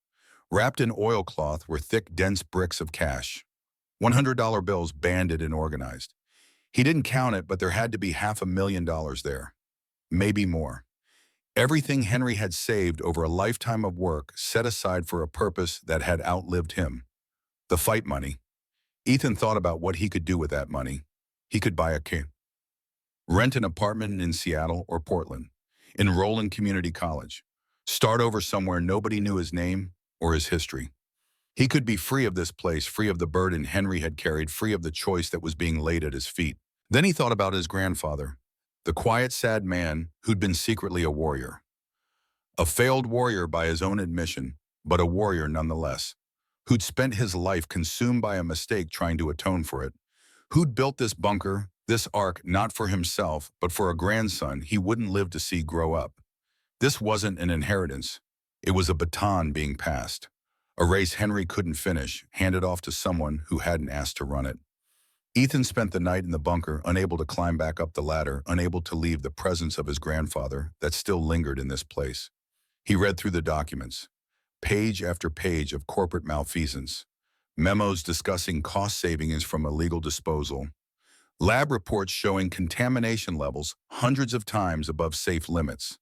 Speaker 1: Wrapped in oilcloth were thick, dense bricks of cash. $100 bills banded and organized. He didn't count it, but there had to be $500,000 there. Maybe more. Everything Henry had saved over a lifetime of work set aside for a purpose that had outlived him. The fight money. Ethan thought about what he could do with that money. He could buy a car, rent an apartment in Seattle or Portland, enroll in community college, start over somewhere nobody knew his name or his history. He could be free of this place, free of the burden Henry had carried, free of the choice that was being laid at his feet. Then he thought about his grandfather, the quiet, sad man who'd been secretly a warrior. A failed warrior by his own admission, but a warrior nonetheless. Who'd spent his life consumed by a mistake trying to atone for it. Who'd built this bunker, this ark, not for himself, but for a grandson he wouldn't live to see grow up. This wasn't an inheritance. It was a baton being passed. A race Henry couldn't finish, handed off to someone who hadn't asked to run it. Ethan spent the night in the bunker, unable to climb back up the ladder, unable to leave the presence of his grandfather that still lingered in this place. He read through the documents. Page after page of corporate malfeasance. Memos discussing cost savings from illegal disposal. Lab reports showing contamination levels hundreds of times above safe limits.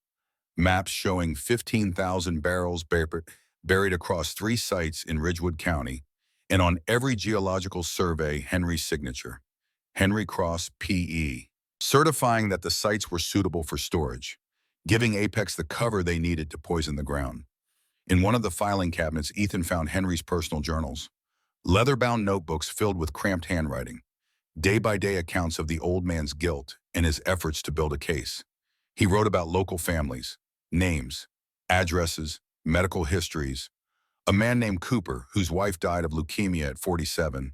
Speaker 1: Maps showing 15,000 barrels buried across 3 sites in Ridgewood County, and on every geological survey, Henry's signature, Henry Cross, P.E., certifying that the sites were suitable for storage, giving Apex the cover they needed to poison the ground. In one of the filing cabinets, Ethan found Henry's personal journals, leather-bound notebooks filled with cramped handwriting, day-by-day accounts of the old man's guilt and his efforts to build a case. He wrote about local families, names, addresses, medical histories, a man named Cooper, whose wife died of leukemia at 47,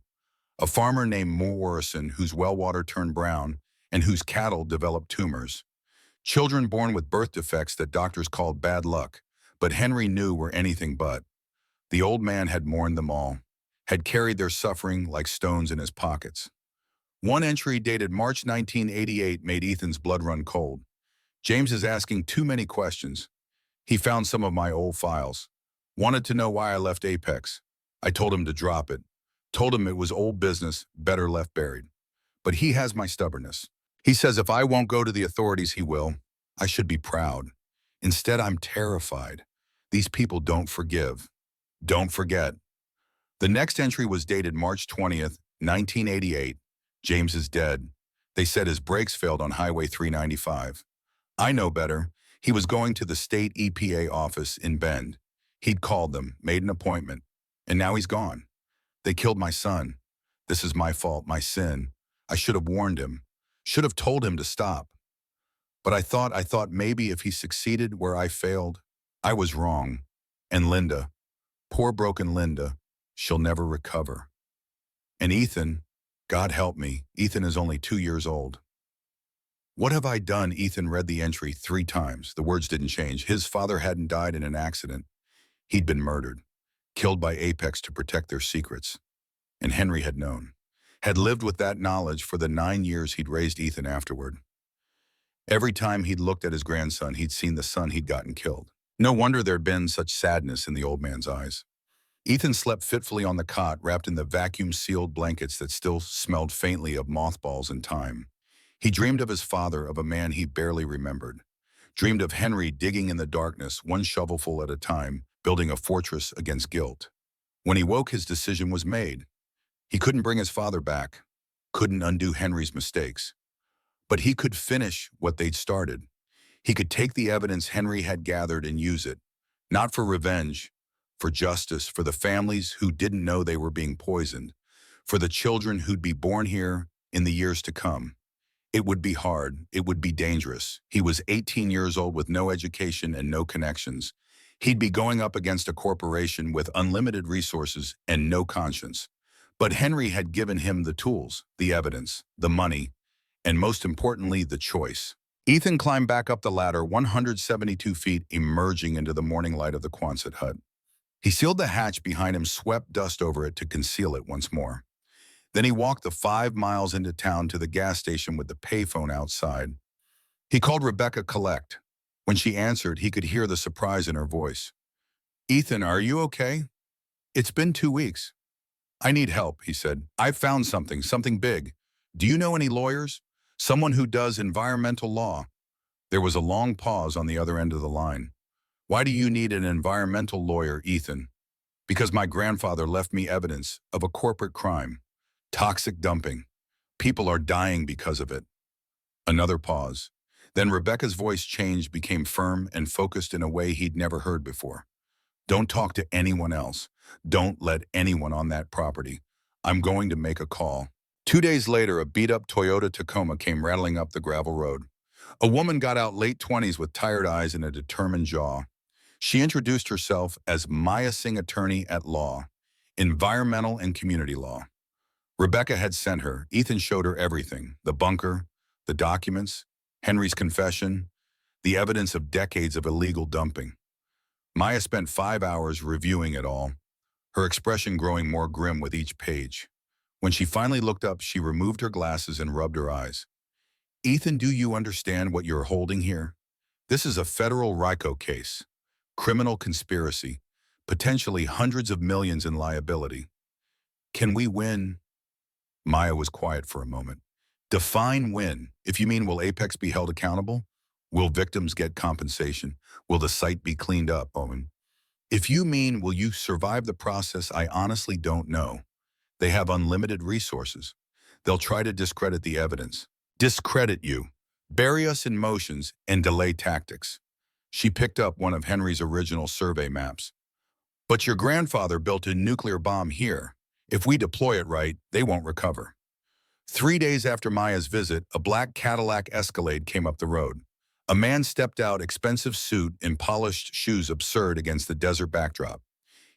Speaker 1: a farmer named Morrison, whose well water turned brown and whose cattle developed tumors, children born with birth defects that doctors called bad luck, but Henry knew were anything but. The old man had mourned them all, had carried their suffering like stones in his pockets. One entry dated March 1988 made Ethan's blood run cold. James is asking too many questions. He found some of my old files. Wanted to know why I left Apex. I told him to drop it. Told him it was old business, better left buried. But he has my stubbornness. He says if I won't go to the authorities, he will. I should be proud. Instead, I'm terrified. These people don't forgive. Don't forget. The next entry was dated March 20th, 1988. James is dead. They said his brakes failed on Highway 395. I know better. He was going to the state EPA office in Bend. He'd called them, made an appointment, and now he's gone. They killed my son. This is my fault, my sin. I should have warned him. Should have told him to stop. But I thought maybe if he succeeded where I failed, I was wrong. And Linda, poor broken Linda, she'll never recover. And Ethan, God help me, Ethan is only 2 years old. What have I done? Ethan read the entry 3 times. The words didn't change. His father hadn't died in an accident. He'd been murdered, killed by Apex to protect their secrets. And Henry had known, had lived with that knowledge for the 9 years he'd raised Ethan afterward. Every time he'd looked at his grandson, he'd seen the son he'd gotten killed. No wonder there'd been such sadness in the old man's eyes. Ethan slept fitfully on the cot, wrapped in the vacuum-sealed blankets that still smelled faintly of mothballs and time. He dreamed of his father, of a man he barely remembered. Dreamed of Henry digging in the darkness, one shovelful at a time, building a fortress against guilt. When he woke, his decision was made. He couldn't bring his father back, couldn't undo Henry's mistakes. But he could finish what they'd started. He could take the evidence Henry had gathered and use it, not for revenge, for justice, for the families who didn't know they were being poisoned, for the children who'd be born here in the years to come. It would be hard. It would be dangerous. He was 18 years old with no education and no connections. He'd be going up against a corporation with unlimited resources and no conscience. But Henry had given him the tools, the evidence, the money, and most importantly, the choice. Ethan climbed back up the ladder 172 feet, emerging into the morning light of the Quonset hut. He sealed the hatch behind him, swept dust over it to conceal it once more. Then he walked the 5 miles into town to the gas station with the payphone outside. He called Rebecca Collect. When she answered, he could hear the surprise in her voice. "Ethan, are you okay? It's been 2 weeks." "I need help," he said. "I've found something big. Do you know any lawyers? Someone who does environmental law?" There was a long pause on the other end of the line. "Why do you need an environmental lawyer, Ethan?" "Because my grandfather left me evidence of a corporate crime. Toxic dumping. People are dying because of it." Another pause. Then Rebecca's voice changed, became firm and focused in a way he'd never heard before. "Don't talk to anyone else. Don't let anyone on that property. I'm going to make a call." 2 days later, a beat-up Toyota Tacoma came rattling up the gravel road. A woman got out, late 20s, with tired eyes and a determined jaw. She introduced herself as Maya Singh, attorney at law, environmental and community law. Rebecca had sent her. Ethan showed her everything: the bunker, the documents, Henry's confession, the evidence of decades of illegal dumping. Maya spent 5 hours reviewing it all, her expression growing more grim with each page. When she finally looked up, she removed her glasses and rubbed her eyes. "Ethan, do you understand what you're holding here? This is a federal RICO case, criminal conspiracy, potentially hundreds of millions in liability. Can we win?" Maya was quiet for a moment. "Define win. If you mean will Apex be held accountable? Will victims get compensation? Will the site be cleaned up, Owen? If you mean will you survive the process, I honestly don't know. They have unlimited resources. They'll try to discredit the evidence. Discredit you. Bury us in motions and delay tactics." She picked up one of Henry's original survey maps. "But your grandfather built a nuclear bomb here. If we deploy it right, they won't recover." 3 days after Maya's visit, a black Cadillac Escalade came up the road. A man stepped out, expensive suit and polished shoes absurd against the desert backdrop.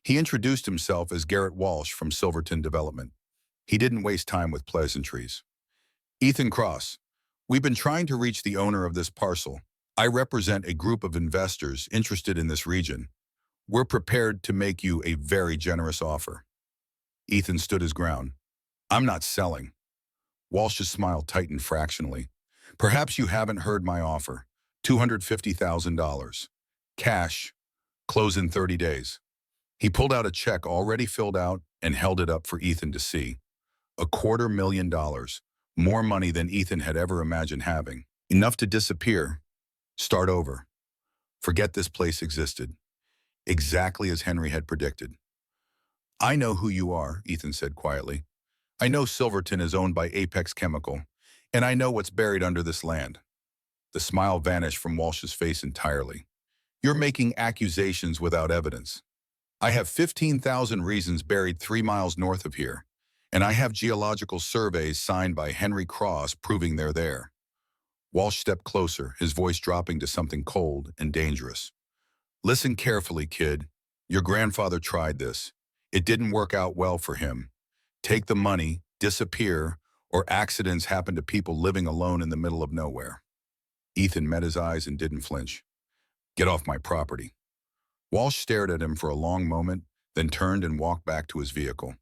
Speaker 1: He introduced himself as Garrett Walsh from Silverton Development. He didn't waste time with pleasantries. Ethan Cross, we've been trying to reach the owner of this parcel. I represent a group of investors interested in this region. We're prepared to make you a very generous offer. Ethan stood his ground. I'm not selling. Walsh's smile tightened fractionally. Perhaps you haven't heard my offer. $250,000. Cash. Close in 30 days. He pulled out a check already filled out and held it up for Ethan to see. $250,000. More money than Ethan had ever imagined having. Enough to disappear. Start over. Forget this place existed. Exactly as Henry had predicted. I know who you are, Ethan said quietly. I know Silverton is owned by Apex Chemical, and I know what's buried under this land. The smile vanished from Walsh's face entirely. You're making accusations without evidence. I have 15,000 reasons buried 3 miles north of here, and I have geological surveys signed by Henry Cross proving they're there. Walsh stepped closer, his voice dropping to something cold and dangerous. Listen carefully, kid. Your grandfather tried this. It didn't work out well for him. Take the money, disappear, or accidents happen to people living alone in the middle of nowhere. Ethan met his eyes and didn't flinch. Get off my property. Walsh stared at him for a long moment, then turned and walked back to his vehicle.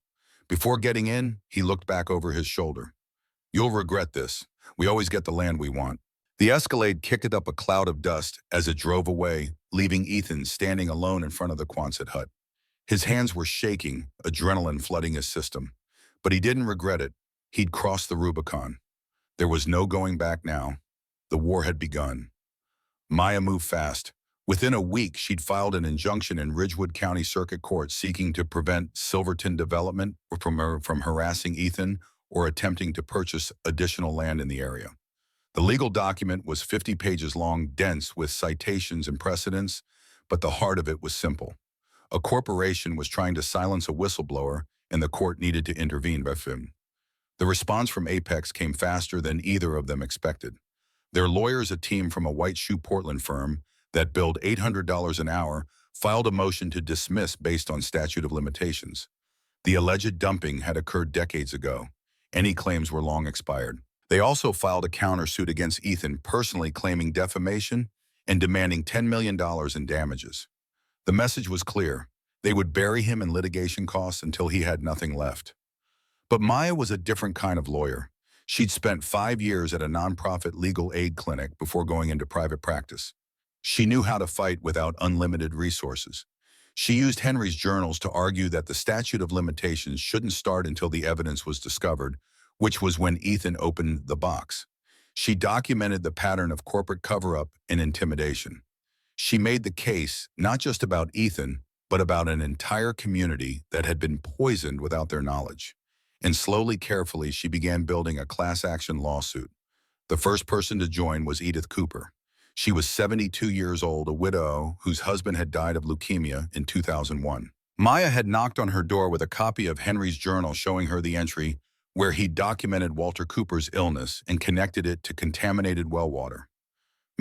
Speaker 1: Before getting in, he looked back over his shoulder. You'll regret this. We always get the land we want. The Escalade kicked up a cloud of dust as it drove away, leaving Ethan standing alone in front of the Quonset hut. His hands were shaking, adrenaline flooding his system. But he didn't regret it. He'd crossed the Rubicon. There was no going back now. The war had begun. Maya moved fast. Within a week, she'd filed an injunction in Ridgewood County Circuit Court seeking to prevent Silverton Development from harassing Ethan or attempting to purchase additional land in the area. The legal document was 50 pages long, dense with citations and precedents, but the heart of it was simple. A corporation was trying to silence a whistleblower, and the court needed to intervene. The response from Apex came faster than either of them expected. Their lawyers, a team from a white shoe Portland firm that billed $800 an hour, filed a motion to dismiss based on statute of limitations. The alleged dumping had occurred decades ago. Any claims were long expired. They also filed a countersuit against Ethan, personally claiming defamation and demanding $10 million in damages. The message was clear. They would bury him in litigation costs until he had nothing left. But Maya was a different kind of lawyer. She'd spent 5 years at a nonprofit legal aid clinic before going into private practice. She knew how to fight without unlimited resources. She used Henry's journals to argue that the statute of limitations shouldn't start until the evidence was discovered, which was when Ethan opened the box. She documented the pattern of corporate cover-up and intimidation. She made the case not just about Ethan, but about an entire community that had been poisoned without their knowledge. And slowly, carefully, she began building a class action lawsuit. The first person to join was Edith Cooper. She was 72 years old, a widow whose husband had died of leukemia in 2001. Maya had knocked on her door with a copy of Henry's journal showing her the entry where he documented Walter Cooper's illness and connected it to contaminated well water.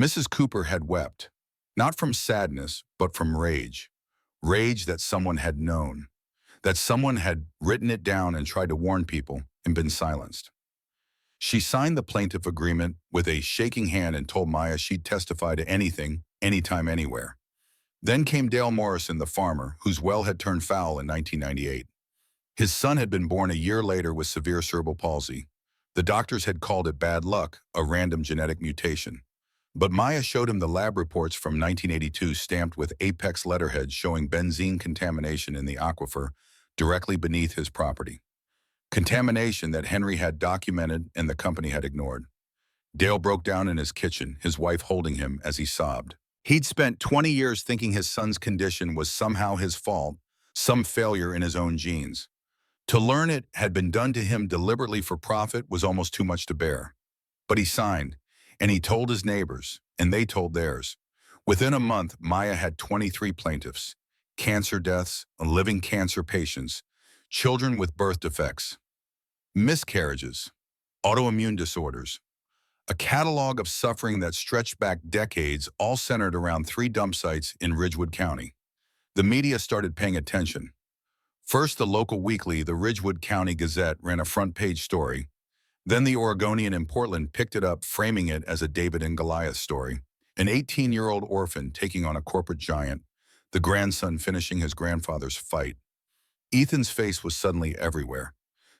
Speaker 1: Mrs. Cooper had wept, not from sadness, but from rage. Rage that someone had known, that someone had written it down and tried to warn people and been silenced. She signed the plaintiff agreement with a shaking hand and told Maya she'd testify to anything, anytime, anywhere. Then came Dale Morrison, the farmer, whose well had turned foul in 1998. His son had been born a year later with severe cerebral palsy. The doctors had called it bad luck, a random genetic mutation. But Maya showed him the lab reports from 1982 stamped with Apex letterheads showing benzene contamination in the aquifer directly beneath his property. Contamination that Henry had documented and the company had ignored. Dale broke down in his kitchen, his wife holding him as he sobbed. He'd spent 20 years thinking his son's condition was somehow his fault, some failure in his own genes. To learn it had been done to him deliberately for profit was almost too much to bear. But he signed, and he told his neighbors, and they told theirs. Within a month, Maya had 23 plaintiffs, cancer deaths, living cancer patients, children with birth defects, miscarriages. autoimmune disorders, a catalog of suffering that stretched back decades, all centered around 3 dump sites in Ridgewood County. The media started paying attention. First, the local weekly, the Ridgewood County Gazette, ran a front-page story. Then the Oregonian in Portland picked it up, framing it as a David and Goliath story. An 18-year-old orphan taking on a corporate giant, the grandson finishing his grandfather's fight. Ethan's face was suddenly everywhere,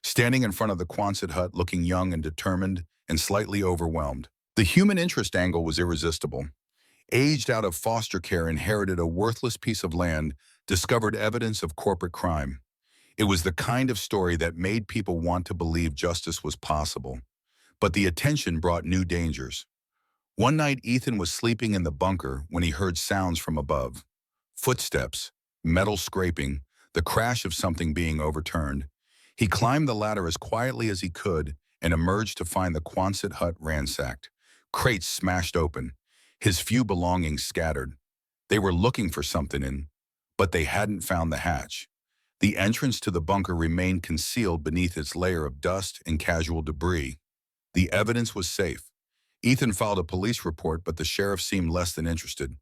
Speaker 1: standing in front of the Quonset hut looking young and determined and slightly overwhelmed. The human interest angle was irresistible. Aged out of foster care, inherited a worthless piece of land, discovered evidence of corporate crime. It was the kind of story that made people want to believe justice was possible. But the attention brought new dangers. One night, Ethan was sleeping in the bunker when he heard sounds from above. Footsteps, metal scraping, the crash of something being overturned. He climbed the ladder as quietly as he could and emerged to find the Quonset hut ransacked, crates smashed open, his few belongings scattered. They were looking for something but they hadn't found the hatch. The entrance to the bunker remained concealed beneath its layer of dust and casual debris. The evidence was safe. Ethan filed a police report, but the sheriff seemed less than interested.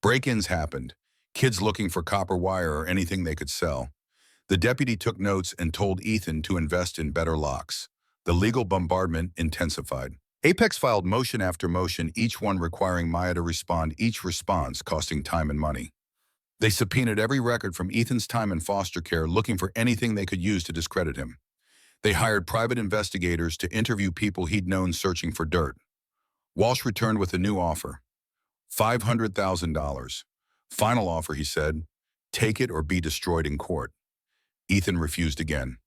Speaker 1: Break-ins happened, kids looking for copper wire or anything they could sell. The deputy took notes and told Ethan to invest in better locks. The legal bombardment intensified. Apex filed motion after motion, each one requiring Maya to respond, each response costing time and money. They subpoenaed every record from Ethan's time in foster care, looking for anything they could use to discredit him. They hired private investigators to interview people he'd known searching for dirt. Walsh returned with a new offer. $500,000. Final offer, he said. Take it or be destroyed in court. Ethan refused again.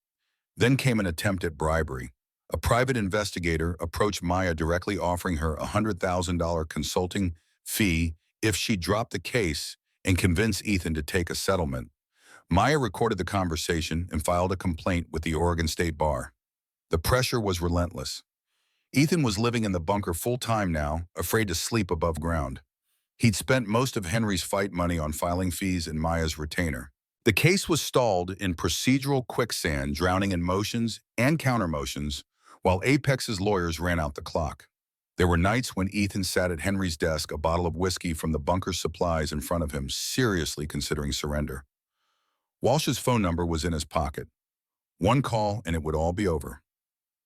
Speaker 1: Then came an attempt at bribery. A private investigator approached Maya directly, offering her a $100,000 consulting fee if she dropped the case and convinced Ethan to take a settlement. Maya recorded the conversation and filed a complaint with the Oregon State Bar. The pressure was relentless. Ethan was living in the bunker full-time now, afraid to sleep above ground. He'd spent most of Henry's fight money on filing fees and Maya's retainer. The case was stalled in procedural quicksand, drowning in motions and countermotions, while Apex's lawyers ran out the clock. There were nights when Ethan sat at Henry's desk, a bottle of whiskey from the bunker's supplies in front of him, seriously considering surrender. Walsh's phone number was in his pocket. One call and it would all be over.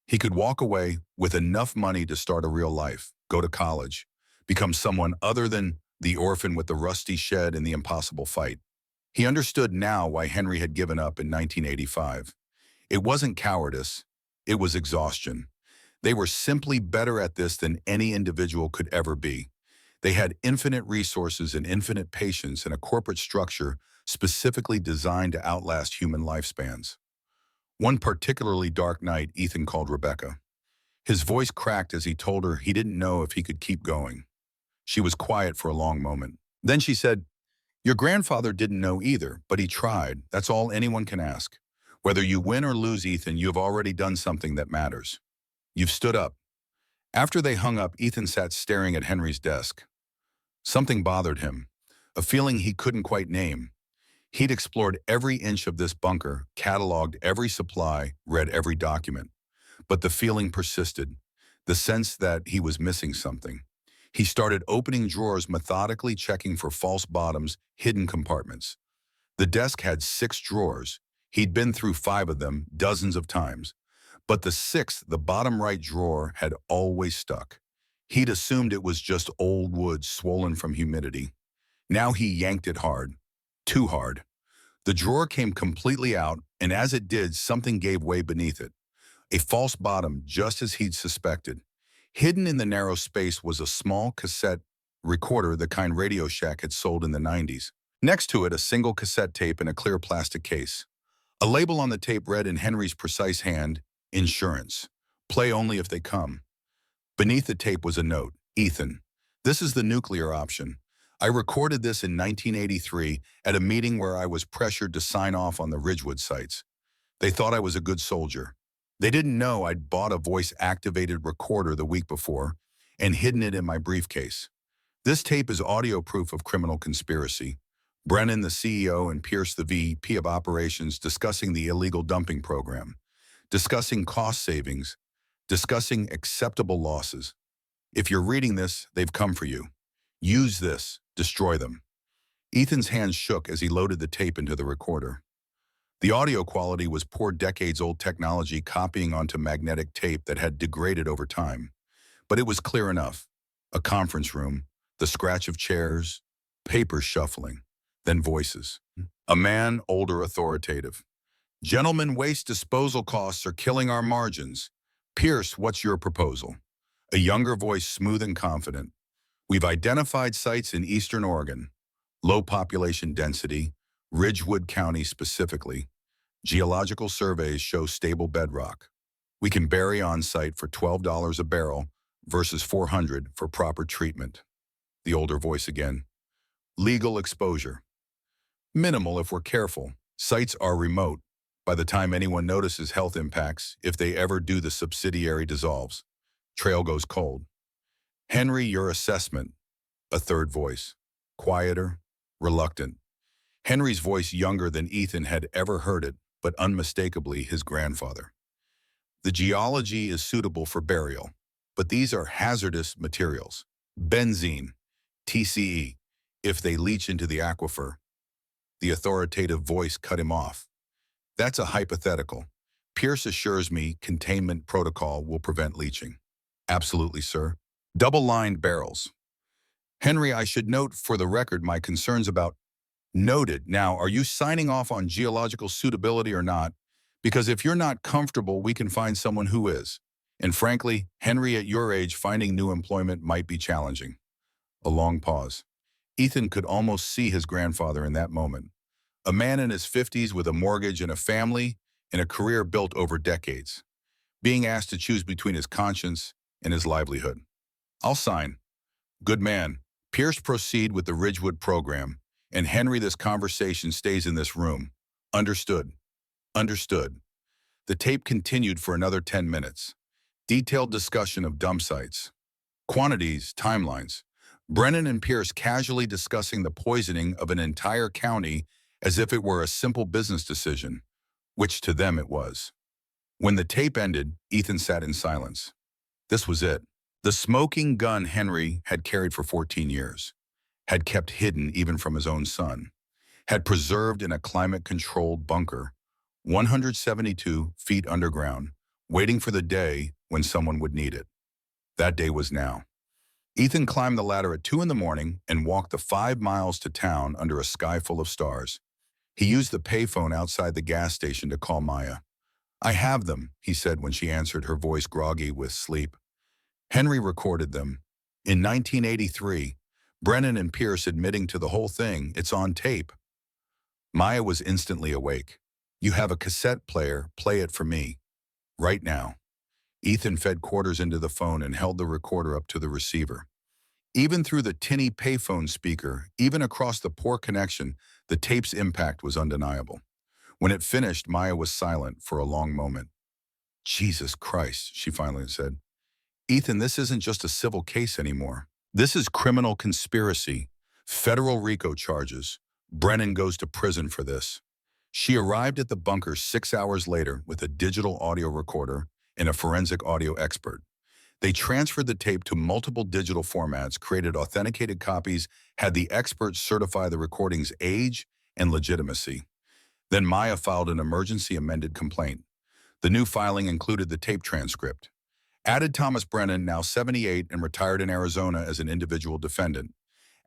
Speaker 1: He could walk away with enough money to start a real life, go to college, become someone other than the orphan with the rusty shed and the impossible fight. He understood now why Henry had given up in 1985. It wasn't cowardice, it was exhaustion. They were simply better at this than any individual could ever be. They had infinite resources and infinite patience and a corporate structure specifically designed to outlast human lifespans. One particularly dark night, Ethan called Rebecca. His voice cracked as he told her he didn't know if he could keep going. She was quiet for a long moment. Then she said, "Your grandfather didn't know either, but he tried. That's all anyone can ask. Whether you win or lose, Ethan, you have already done something that matters. You've stood up." After they hung up, Ethan sat staring at Henry's desk. Something bothered him, a feeling he couldn't quite name. He'd explored every inch of this bunker, cataloged every supply, read every document. But the feeling persisted, the sense that he was missing something. He started opening drawers, methodically checking for false bottoms, hidden compartments. The desk had 6 drawers. He'd been through 5 of them dozens of times. But the 6th, the bottom right drawer, had always stuck. He'd assumed it was just old wood swollen from humidity. Now he yanked it hard. Too hard. The drawer came completely out, and as it did, something gave way beneath it. A false bottom, just as he'd suspected. Hidden in the narrow space was a small cassette recorder, the kind Radio Shack had sold in the 90s. Next to it, a single cassette tape in a clear plastic case. A label on the tape read in Henry's precise hand, "Insurance. Play only if they come." Beneath the tape was a note. "Ethan, this is the nuclear option. I recorded this in 1983 at a meeting where I was pressured to sign off on the Ridgewood sites. They thought I was a good soldier. They didn't know I'd bought a voice-activated recorder the week before and hidden it in my briefcase. This tape is audio proof of criminal conspiracy. Brennan, the CEO, and Pierce, the VP of operations, discussing the illegal dumping program, discussing cost savings, discussing acceptable losses. If you're reading this, they've come for you. Use this, destroy them. Ethan's hands shook as he loaded the tape into the recorder. The audio quality was poor decades-old technology copying onto magnetic tape that had degraded over time. But it was clear enough. A conference room, the scratch of chairs, papers shuffling, then voices. A man, older, authoritative. Gentlemen, waste disposal costs are killing our margins. Pierce, what's your proposal? A younger voice, smooth and confident. We've identified sites in eastern Oregon. Low population density, Ridgewood County specifically. Geological surveys show stable bedrock. We can bury on site for $12 a barrel versus $400 for proper treatment. The older voice again. Legal exposure. Minimal if we're careful. Sites are remote. By the time anyone notices health impacts, if they ever do, the subsidiary dissolves. Trail goes cold. Henry, your assessment. A third voice. Quieter, reluctant. Henry's voice younger than Ethan had ever heard it, but unmistakably his grandfather. The geology is suitable for burial, but these are hazardous materials. Benzene, TCE, if they leach into the aquifer. The authoritative voice cut him off. That's a hypothetical. Pierce assures me containment protocol will prevent leaching. Absolutely, sir. Double-lined barrels. Henry, I should note for the record my concerns about. Noted. Now, are you signing off on geological suitability or not? Because if you're not comfortable, we can find someone who is. And frankly, Henry, at your age, finding new employment might be challenging. A long pause. Ethan could almost see his grandfather in that moment. A man in his 50s with a mortgage and a family and a career built over decades. Being asked to choose between his conscience and his livelihood. I'll sign. Good man. Pierce, proceed with the Ridgewood program. And Henry, this conversation stays in this room. Understood. Understood. The tape continued for another 10 minutes. Detailed discussion of dump sites. Quantities, timelines. Brennan and Pierce casually discussing the poisoning of an entire county as if it were a simple business decision, which to them it was. When the tape ended, Ethan sat in silence. This was it. The smoking gun Henry had carried for 14 years. Had kept hidden even from his own son, had preserved in a climate-controlled bunker, 172 feet underground, waiting for the day when someone would need it. That day was now. Ethan climbed the ladder at 2 in the morning and walked the 5 miles to town under a sky full of stars. He used the payphone outside the gas station to call Maya. I have them, he said when she answered, her voice groggy with sleep. Henry recorded them. In 1983, Brennan and Pierce admitting to the whole thing. It's on tape. Maya was instantly awake. You have a cassette player. Play it for me. Right now. Ethan fed quarters into the phone and held the recorder up to the receiver. Even through the tinny payphone speaker, even across the poor connection, the tape's impact was undeniable. When it finished, Maya was silent for a long moment. Jesus Christ, she finally said. Ethan, this isn't just a civil case anymore. This is criminal conspiracy, federal RICO charges. Brennan goes to prison for this. She arrived at the bunker 6 hours later with a digital audio recorder and a forensic audio expert. They transferred the tape to multiple digital formats, created authenticated copies, had the experts certify the recording's age and legitimacy. Then Maya filed an emergency amended complaint. The new filing included the tape transcript. Added Thomas Brennan, now 78 and retired in Arizona as an individual defendant.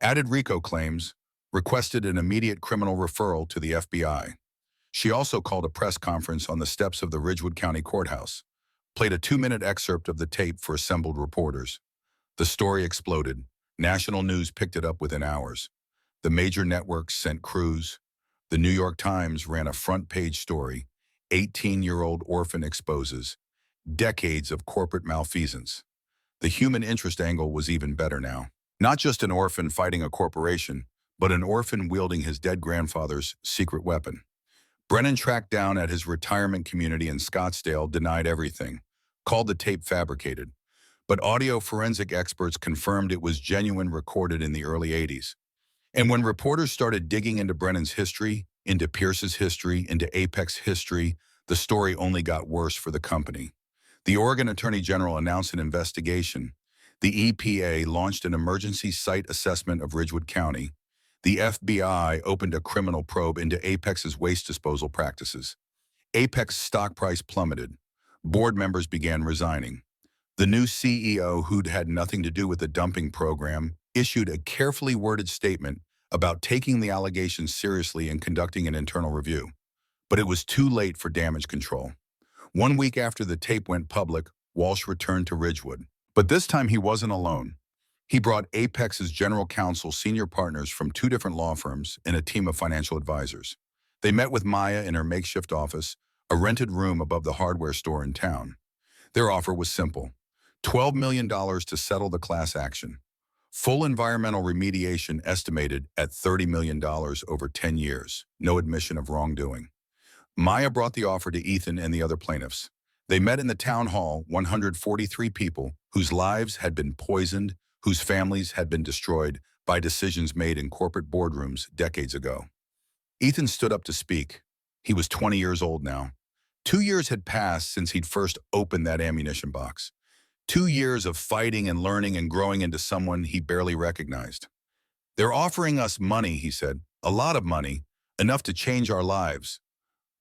Speaker 1: Added RICO claims, requested an immediate criminal referral to the FBI. She also called a press conference on the steps of the Ridgewood County Courthouse, played a 2-minute excerpt of the tape for assembled reporters. The story exploded. National news picked it up within hours. The major networks sent crews. The New York Times ran a front-page story. 18-year-old orphan exposes decades of corporate malfeasance. The human interest angle was even better now. Not just an orphan fighting a corporation, but an orphan wielding his dead grandfather's secret weapon. Brennan tracked down at his retirement community in Scottsdale, denied everything, called the tape fabricated. But audio forensic experts confirmed it was genuine, recorded in the early 80s. And when reporters started digging into Brennan's history, into Pierce's history, into Apex history, the story only got worse for the company. The Oregon Attorney General announced an investigation. The EPA launched an emergency site assessment of Ridgewood County. The FBI opened a criminal probe into Apex's waste disposal practices. Apex stock price plummeted. Board members began resigning. The new CEO, who'd had nothing to do with the dumping program, issued a carefully worded statement about taking the allegations seriously and conducting an internal review. But it was too late for damage control. 1 week after the tape went public, Walsh returned to Ridgewood. But this time he wasn't alone. He brought Apex's general counsel senior partners from 2 different law firms and a team of financial advisors. They met with Maya in her makeshift office, a rented room above the hardware store in town. Their offer was simple: $12 million to settle the class action. Full environmental remediation estimated at $30 million over 10 years. No admission of wrongdoing. Maya brought the offer to Ethan and the other plaintiffs. They met in the town hall, 143 people whose lives had been poisoned, whose families had been destroyed by decisions made in corporate boardrooms decades ago. Ethan stood up to speak. He was 20 years old now. 2 years had passed since he'd first opened that ammunition box. 2 years of fighting and learning and growing into someone he barely recognized. "They're offering us money," he said, "a lot of money, enough to change our lives.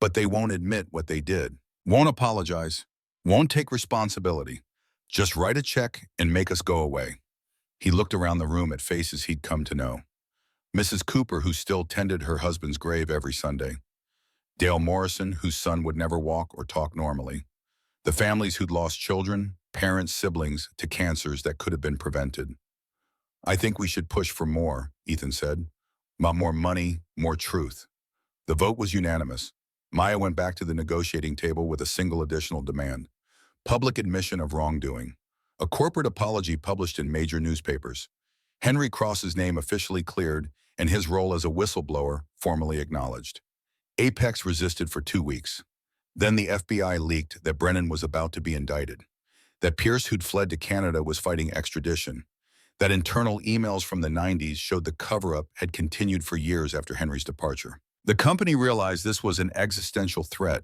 Speaker 1: But they won't admit what they did, won't apologize, won't take responsibility. Just write a check and make us go away." He looked around the room at faces he'd come to know. Mrs. Cooper, who still tended her husband's grave every Sunday. Dale Morrison, whose son would never walk or talk normally. The families who'd lost children, parents, siblings to cancers that could have been prevented. "I think we should push for more," Ethan said. "More money, more truth." The vote was unanimous. Maya went back to the negotiating table with a single additional demand: public admission of wrongdoing. A corporate apology published in major newspapers. Henry Cross's name officially cleared and his role as a whistleblower formally acknowledged. Apex resisted for 2 weeks. Then the FBI leaked that Brennan was about to be indicted, that Pierce, who'd fled to Canada, was fighting extradition, that internal emails from the 90s showed the cover-up had continued for years after Henry's departure. The company realized this was an existential threat,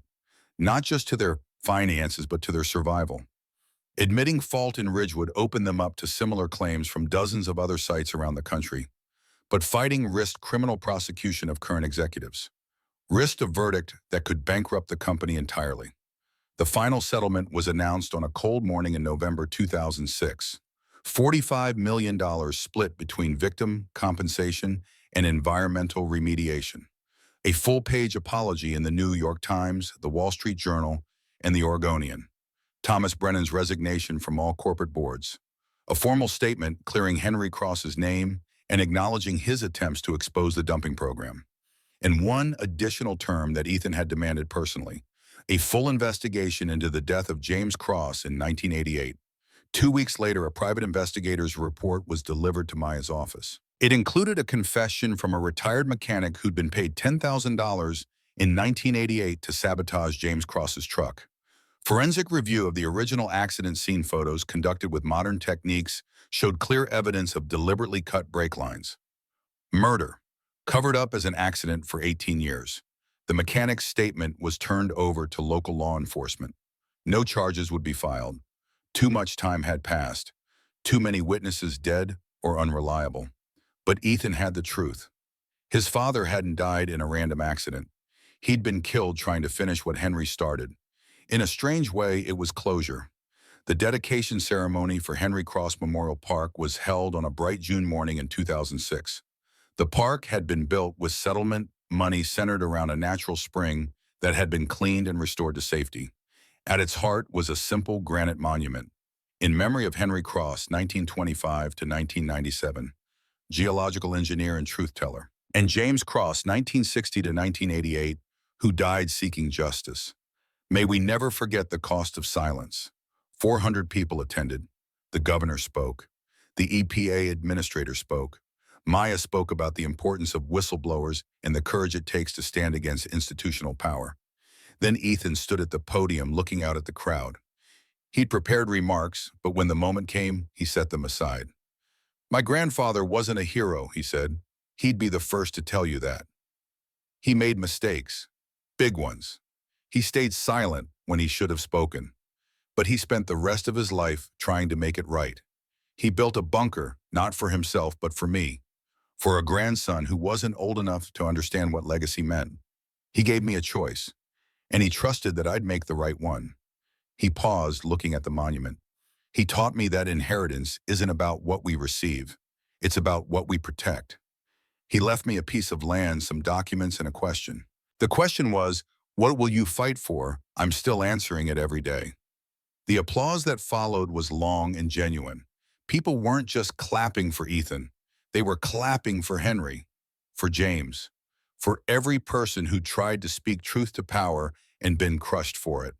Speaker 1: not just to their finances, but to their survival. Admitting fault in Ridgewood opened them up to similar claims from dozens of other sites around the country. But fighting risked criminal prosecution of current executives, risked a verdict that could bankrupt the company entirely. The final settlement was announced on a cold morning in November 2006. $45 million split between victim compensation and environmental remediation. A full-page apology in the New York Times, the Wall Street Journal, and the Oregonian. Thomas Brennan's resignation from all corporate boards. A formal statement clearing Henry Cross's name and acknowledging his attempts to expose the dumping program. And one additional term that Ethan had demanded personally: a full investigation into the death of James Cross in 1988. 2 weeks later, a private investigator's report was delivered to Maya's office. It included a confession from a retired mechanic who'd been paid $10,000 in 1988 to sabotage James Cross's truck. Forensic review of the original accident scene photos conducted with modern techniques showed clear evidence of deliberately cut brake lines. Murder, covered up as an accident for 18 years. The mechanic's statement was turned over to local law enforcement. No charges would be filed. Too much time had passed. Too many witnesses dead or unreliable. But Ethan had the truth. His father hadn't died in a random accident. He'd been killed trying to finish what Henry started. In a strange way, it was closure. The dedication ceremony for Henry Cross Memorial Park was held on a bright June morning in 2006. The park had been built with settlement money centered around a natural spring that had been cleaned and restored to safety. At its heart was a simple granite monument. In memory of Henry Cross, 1925 to 1997, geological engineer and truth teller, and James Cross, 1960 to 1988, who died seeking justice. May we never forget the cost of silence. 400 people attended. The governor spoke. The EPA administrator spoke. Maya spoke about the importance of whistleblowers and the courage it takes to stand against institutional power. Then Ethan stood at the podium looking out at the crowd. He'd prepared remarks, but when the moment came, he set them aside. "My grandfather wasn't a hero," he said. "He'd be the first to tell you that. He made mistakes, big ones. He stayed silent when he should have spoken. But he spent the rest of his life trying to make it right. He built a bunker, not for himself, but for me, for a grandson who wasn't old enough to understand what legacy meant. He gave me a choice, and he trusted that I'd make the right one. He paused, looking at the monument. He taught me that inheritance isn't about what we receive. It's about what we protect. He left me a piece of land, some documents, and a question. The question was, what will you fight for? I'm still answering it every day. The applause that followed was long and genuine. People weren't just clapping for Ethan. They were clapping for Henry, for James, for every person who tried to speak truth to power and been crushed for it.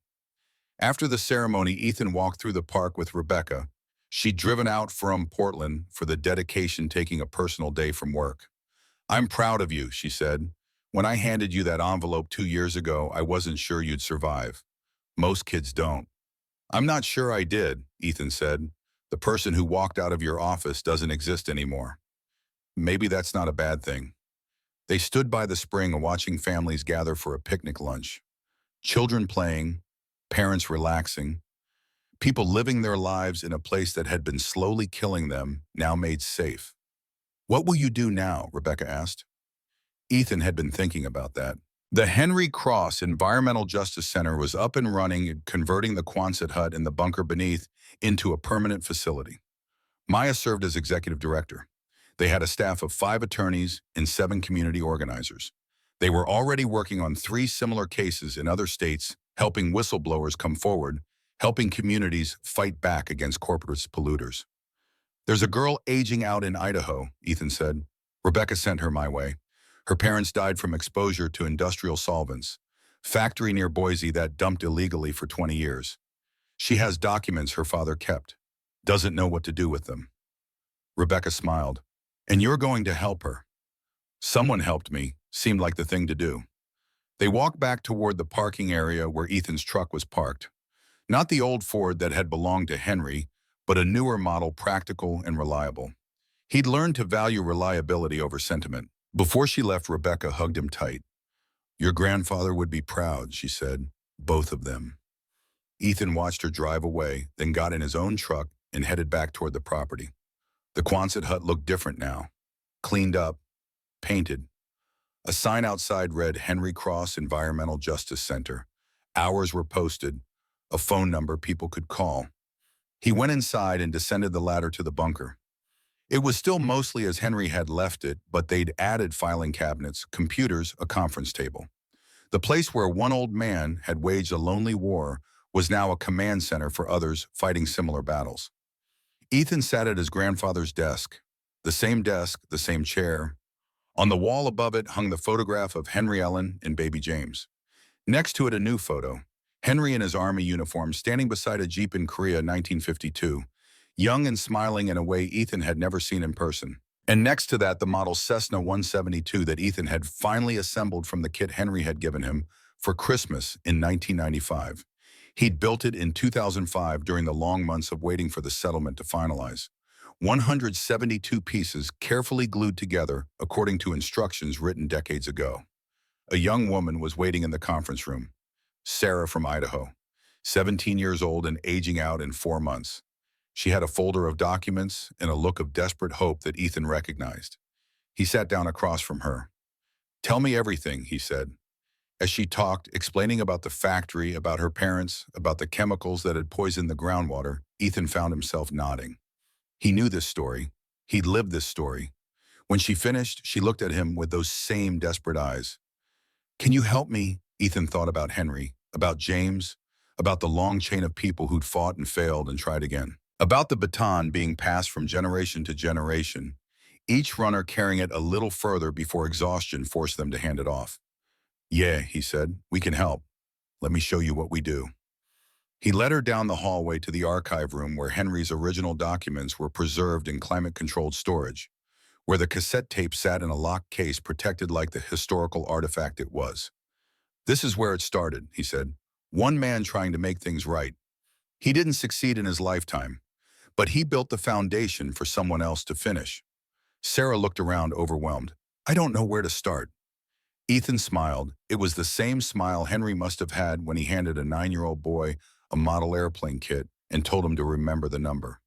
Speaker 1: After the ceremony, Ethan walked through the park with Rebecca. She'd driven out from Portland for the dedication, taking a personal day from work. I'm proud of you, she said. When I handed you that envelope 2 years ago, I wasn't sure you'd survive. Most kids don't. I'm not sure I did, Ethan said. The person who walked out of your office doesn't exist anymore. Maybe that's not a bad thing. They stood by the spring watching families gather for a picnic lunch. Children playing, parents relaxing, people living their lives in a place that had been slowly killing them, now made safe. What will you do now? Rebecca asked. Ethan had been thinking about that. The Henry Cross Environmental Justice Center was up and running, converting the Quonset hut and the bunker beneath into a permanent facility. Maya served as executive director. They had a staff of 5 attorneys and 7 community organizers. They were already working on 3 similar cases in other states, helping whistleblowers come forward, helping communities fight back against corporate polluters. There's a girl aging out in Idaho, Ethan said. Rebecca sent her my way. Her parents died from exposure to industrial solvents, factory near Boise that dumped illegally for 20 years. She has documents her father kept, doesn't know what to do with them. Rebecca smiled. And you're going to help her. Someone helped me, seemed like the thing to do. They walked back toward the parking area where Ethan's truck was parked. Not the old Ford that had belonged to Henry, but a newer model, practical and reliable. He'd learned to value reliability over sentiment. Before she left, Rebecca hugged him tight. Your grandfather would be proud, she said, both of them. Ethan watched her drive away, then got in his own truck and headed back toward the property. The Quonset hut looked different now. Cleaned up, painted. A sign outside read Henry Cross Environmental Justice Center. Hours were posted, a phone number people could call. He went inside and descended the ladder to the bunker. It was still mostly as Henry had left it, but they'd added filing cabinets, computers, a conference table. The place where one old man had waged a lonely war was now a command center for others fighting similar battles. Ethan sat at his grandfather's desk. The same chair. On the wall above it hung the photograph of Henry Ellen and baby James. Next to it, a new photo. Henry in his army uniform standing beside a Jeep in Korea, 1952. Young and smiling in a way Ethan had never seen in person. And next to that, the model Cessna 172 that Ethan had finally assembled from the kit Henry had given him for Christmas in 1995. He'd built it in 2005 during the long months of waiting for the settlement to finalize. 172 pieces carefully glued together according to instructions written decades ago. A young woman was waiting in the conference room. Sarah from Idaho, 17 years old and aging out in 4 months. She had a folder of documents and a look of desperate hope that Ethan recognized. He sat down across from her. Tell me everything, he said. As she talked, explaining about the factory, about her parents, about the chemicals that had poisoned the groundwater, Ethan found himself nodding. He knew this story. He'd lived this story. When she finished, she looked at him with those same desperate eyes. Can you help me? Ethan thought about Henry, about James, about the long chain of people who'd fought and failed and tried again. About the baton being passed from generation to generation, each runner carrying it a little further before exhaustion forced them to hand it off. Yeah, he said, we can help. Let me show you what we do. He led her down the hallway to the archive room where Henry's original documents were preserved in climate-controlled storage, where the cassette tape sat in a locked case protected like the historical artifact it was. This is where it started, he said. One man trying to make things right. He didn't succeed in his lifetime, but he built the foundation for someone else to finish. Sarah looked around, overwhelmed. I don't know where to start. Ethan smiled. It was the same smile Henry must have had when he handed a 9-year-old boy a model airplane kit, and told him to remember the number.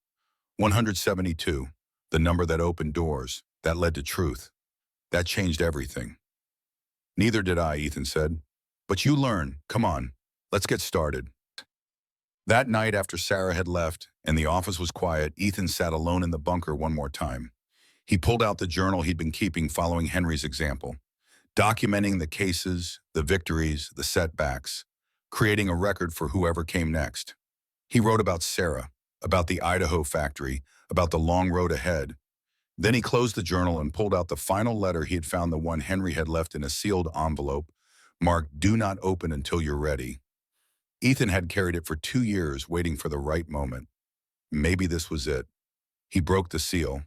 Speaker 1: 172, the number that opened doors, that led to truth. That changed everything. Neither did I, Ethan said. But you learn. Come on, let's get started. That night after Sarah had left and the office was quiet, Ethan sat alone in the bunker one more time. He pulled out the journal he'd been keeping following Henry's example, documenting the cases, the victories, the setbacks, creating a record for whoever came next. He wrote about Sarah, about the Idaho factory, about the long road ahead. Then he closed the journal and pulled out the final letter he had found, the one Henry had left in a sealed envelope, marked "Do not open until you're ready." Ethan had carried it for 2 years, waiting for the right moment. Maybe this was it. He broke the seal.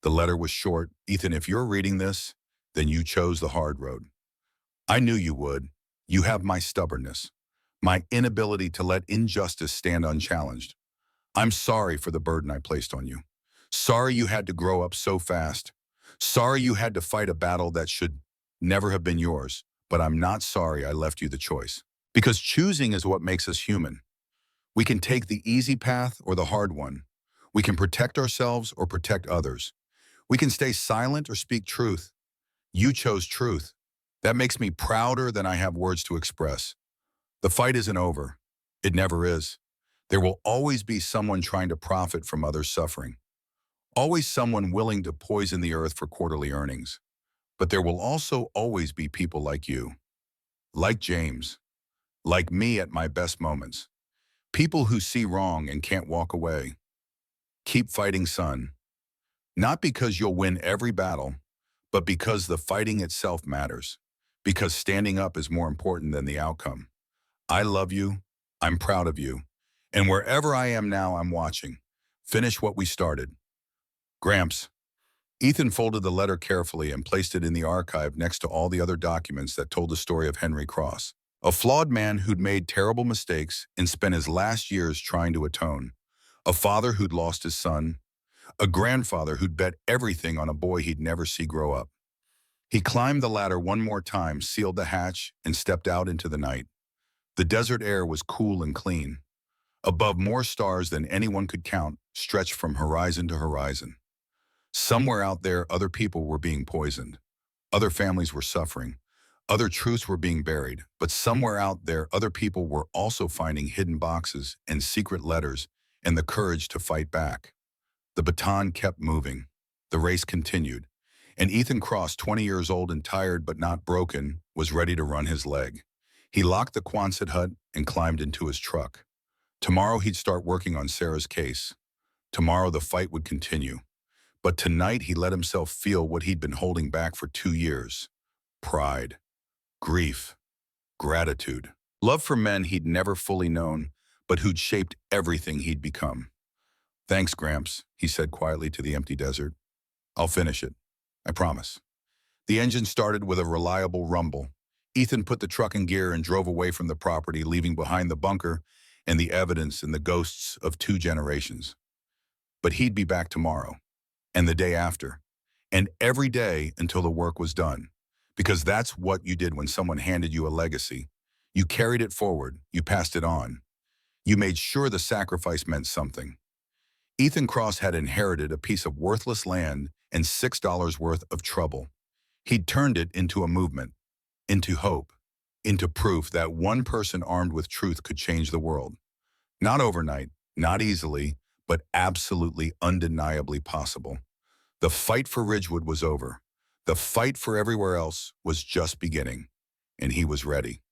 Speaker 1: The letter was short. "Ethan, if you're reading this, then you chose the hard road. I knew you would. You have my stubbornness, my inability to let injustice stand unchallenged. I'm sorry for the burden I placed on you. Sorry you had to grow up so fast. Sorry you had to fight a battle that should never have been yours. But I'm not sorry I left you the choice. Because choosing is what makes us human. We can take the easy path or the hard one. We can protect ourselves or protect others. We can stay silent or speak truth. You chose truth. That makes me prouder than I have words to express. The fight isn't over. It never is. There will always be someone trying to profit from others' suffering. Always someone willing to poison the earth for quarterly earnings. But there will also always be people like you, like James, like me at my best moments. People who see wrong and can't walk away. Keep fighting, son. Not because you'll win every battle, but because the fighting itself matters. Because standing up is more important than the outcome. I love you. I'm proud of you. And wherever I am now, I'm watching. Finish what we started. Gramps. Ethan folded the letter carefully and placed it in the archive next to all the other documents that told the story of Henry Cross. A flawed man who'd made terrible mistakes and spent his last years trying to atone. A father who'd lost his son. A grandfather who'd bet everything on a boy he'd never see grow up. He climbed the ladder one more time, sealed the hatch, and stepped out into the night. The desert air was cool and clean. Above, more stars than anyone could count stretched from horizon to horizon. Somewhere out there, other people were being poisoned. Other families were suffering. Other truths were being buried. But somewhere out there, other people were also finding hidden boxes and secret letters and the courage to fight back. The baton kept moving. The race continued. And Ethan Cross, 20 years old and tired but not broken, was ready to run his leg. He locked the Quonset hut and climbed into his truck. Tomorrow he'd start working on Sarah's case. Tomorrow the fight would continue. But tonight he let himself feel what he'd been holding back for 2 years. Pride, grief, gratitude. Love for men he'd never fully known, but who'd shaped everything he'd become. "Thanks, Gramps," he said quietly to the empty desert. "I'll finish it. I promise." The engine started with a reliable rumble. Ethan put the truck in gear and drove away from the property, leaving behind the bunker and the evidence and the ghosts of 2 generations. But he'd be back tomorrow, and the day after, and every day until the work was done. Because that's what you did when someone handed you a legacy. You carried it forward, you passed it on. You made sure the sacrifice meant something. Ethan Cross had inherited a piece of worthless land and $6 worth of trouble. He'd turned it into a movement, into hope, into proof that one person armed with truth could change the world. Not overnight, not easily, but absolutely undeniably possible. The fight for Ridgewood was over. The fight for everywhere else was just beginning, and he was ready.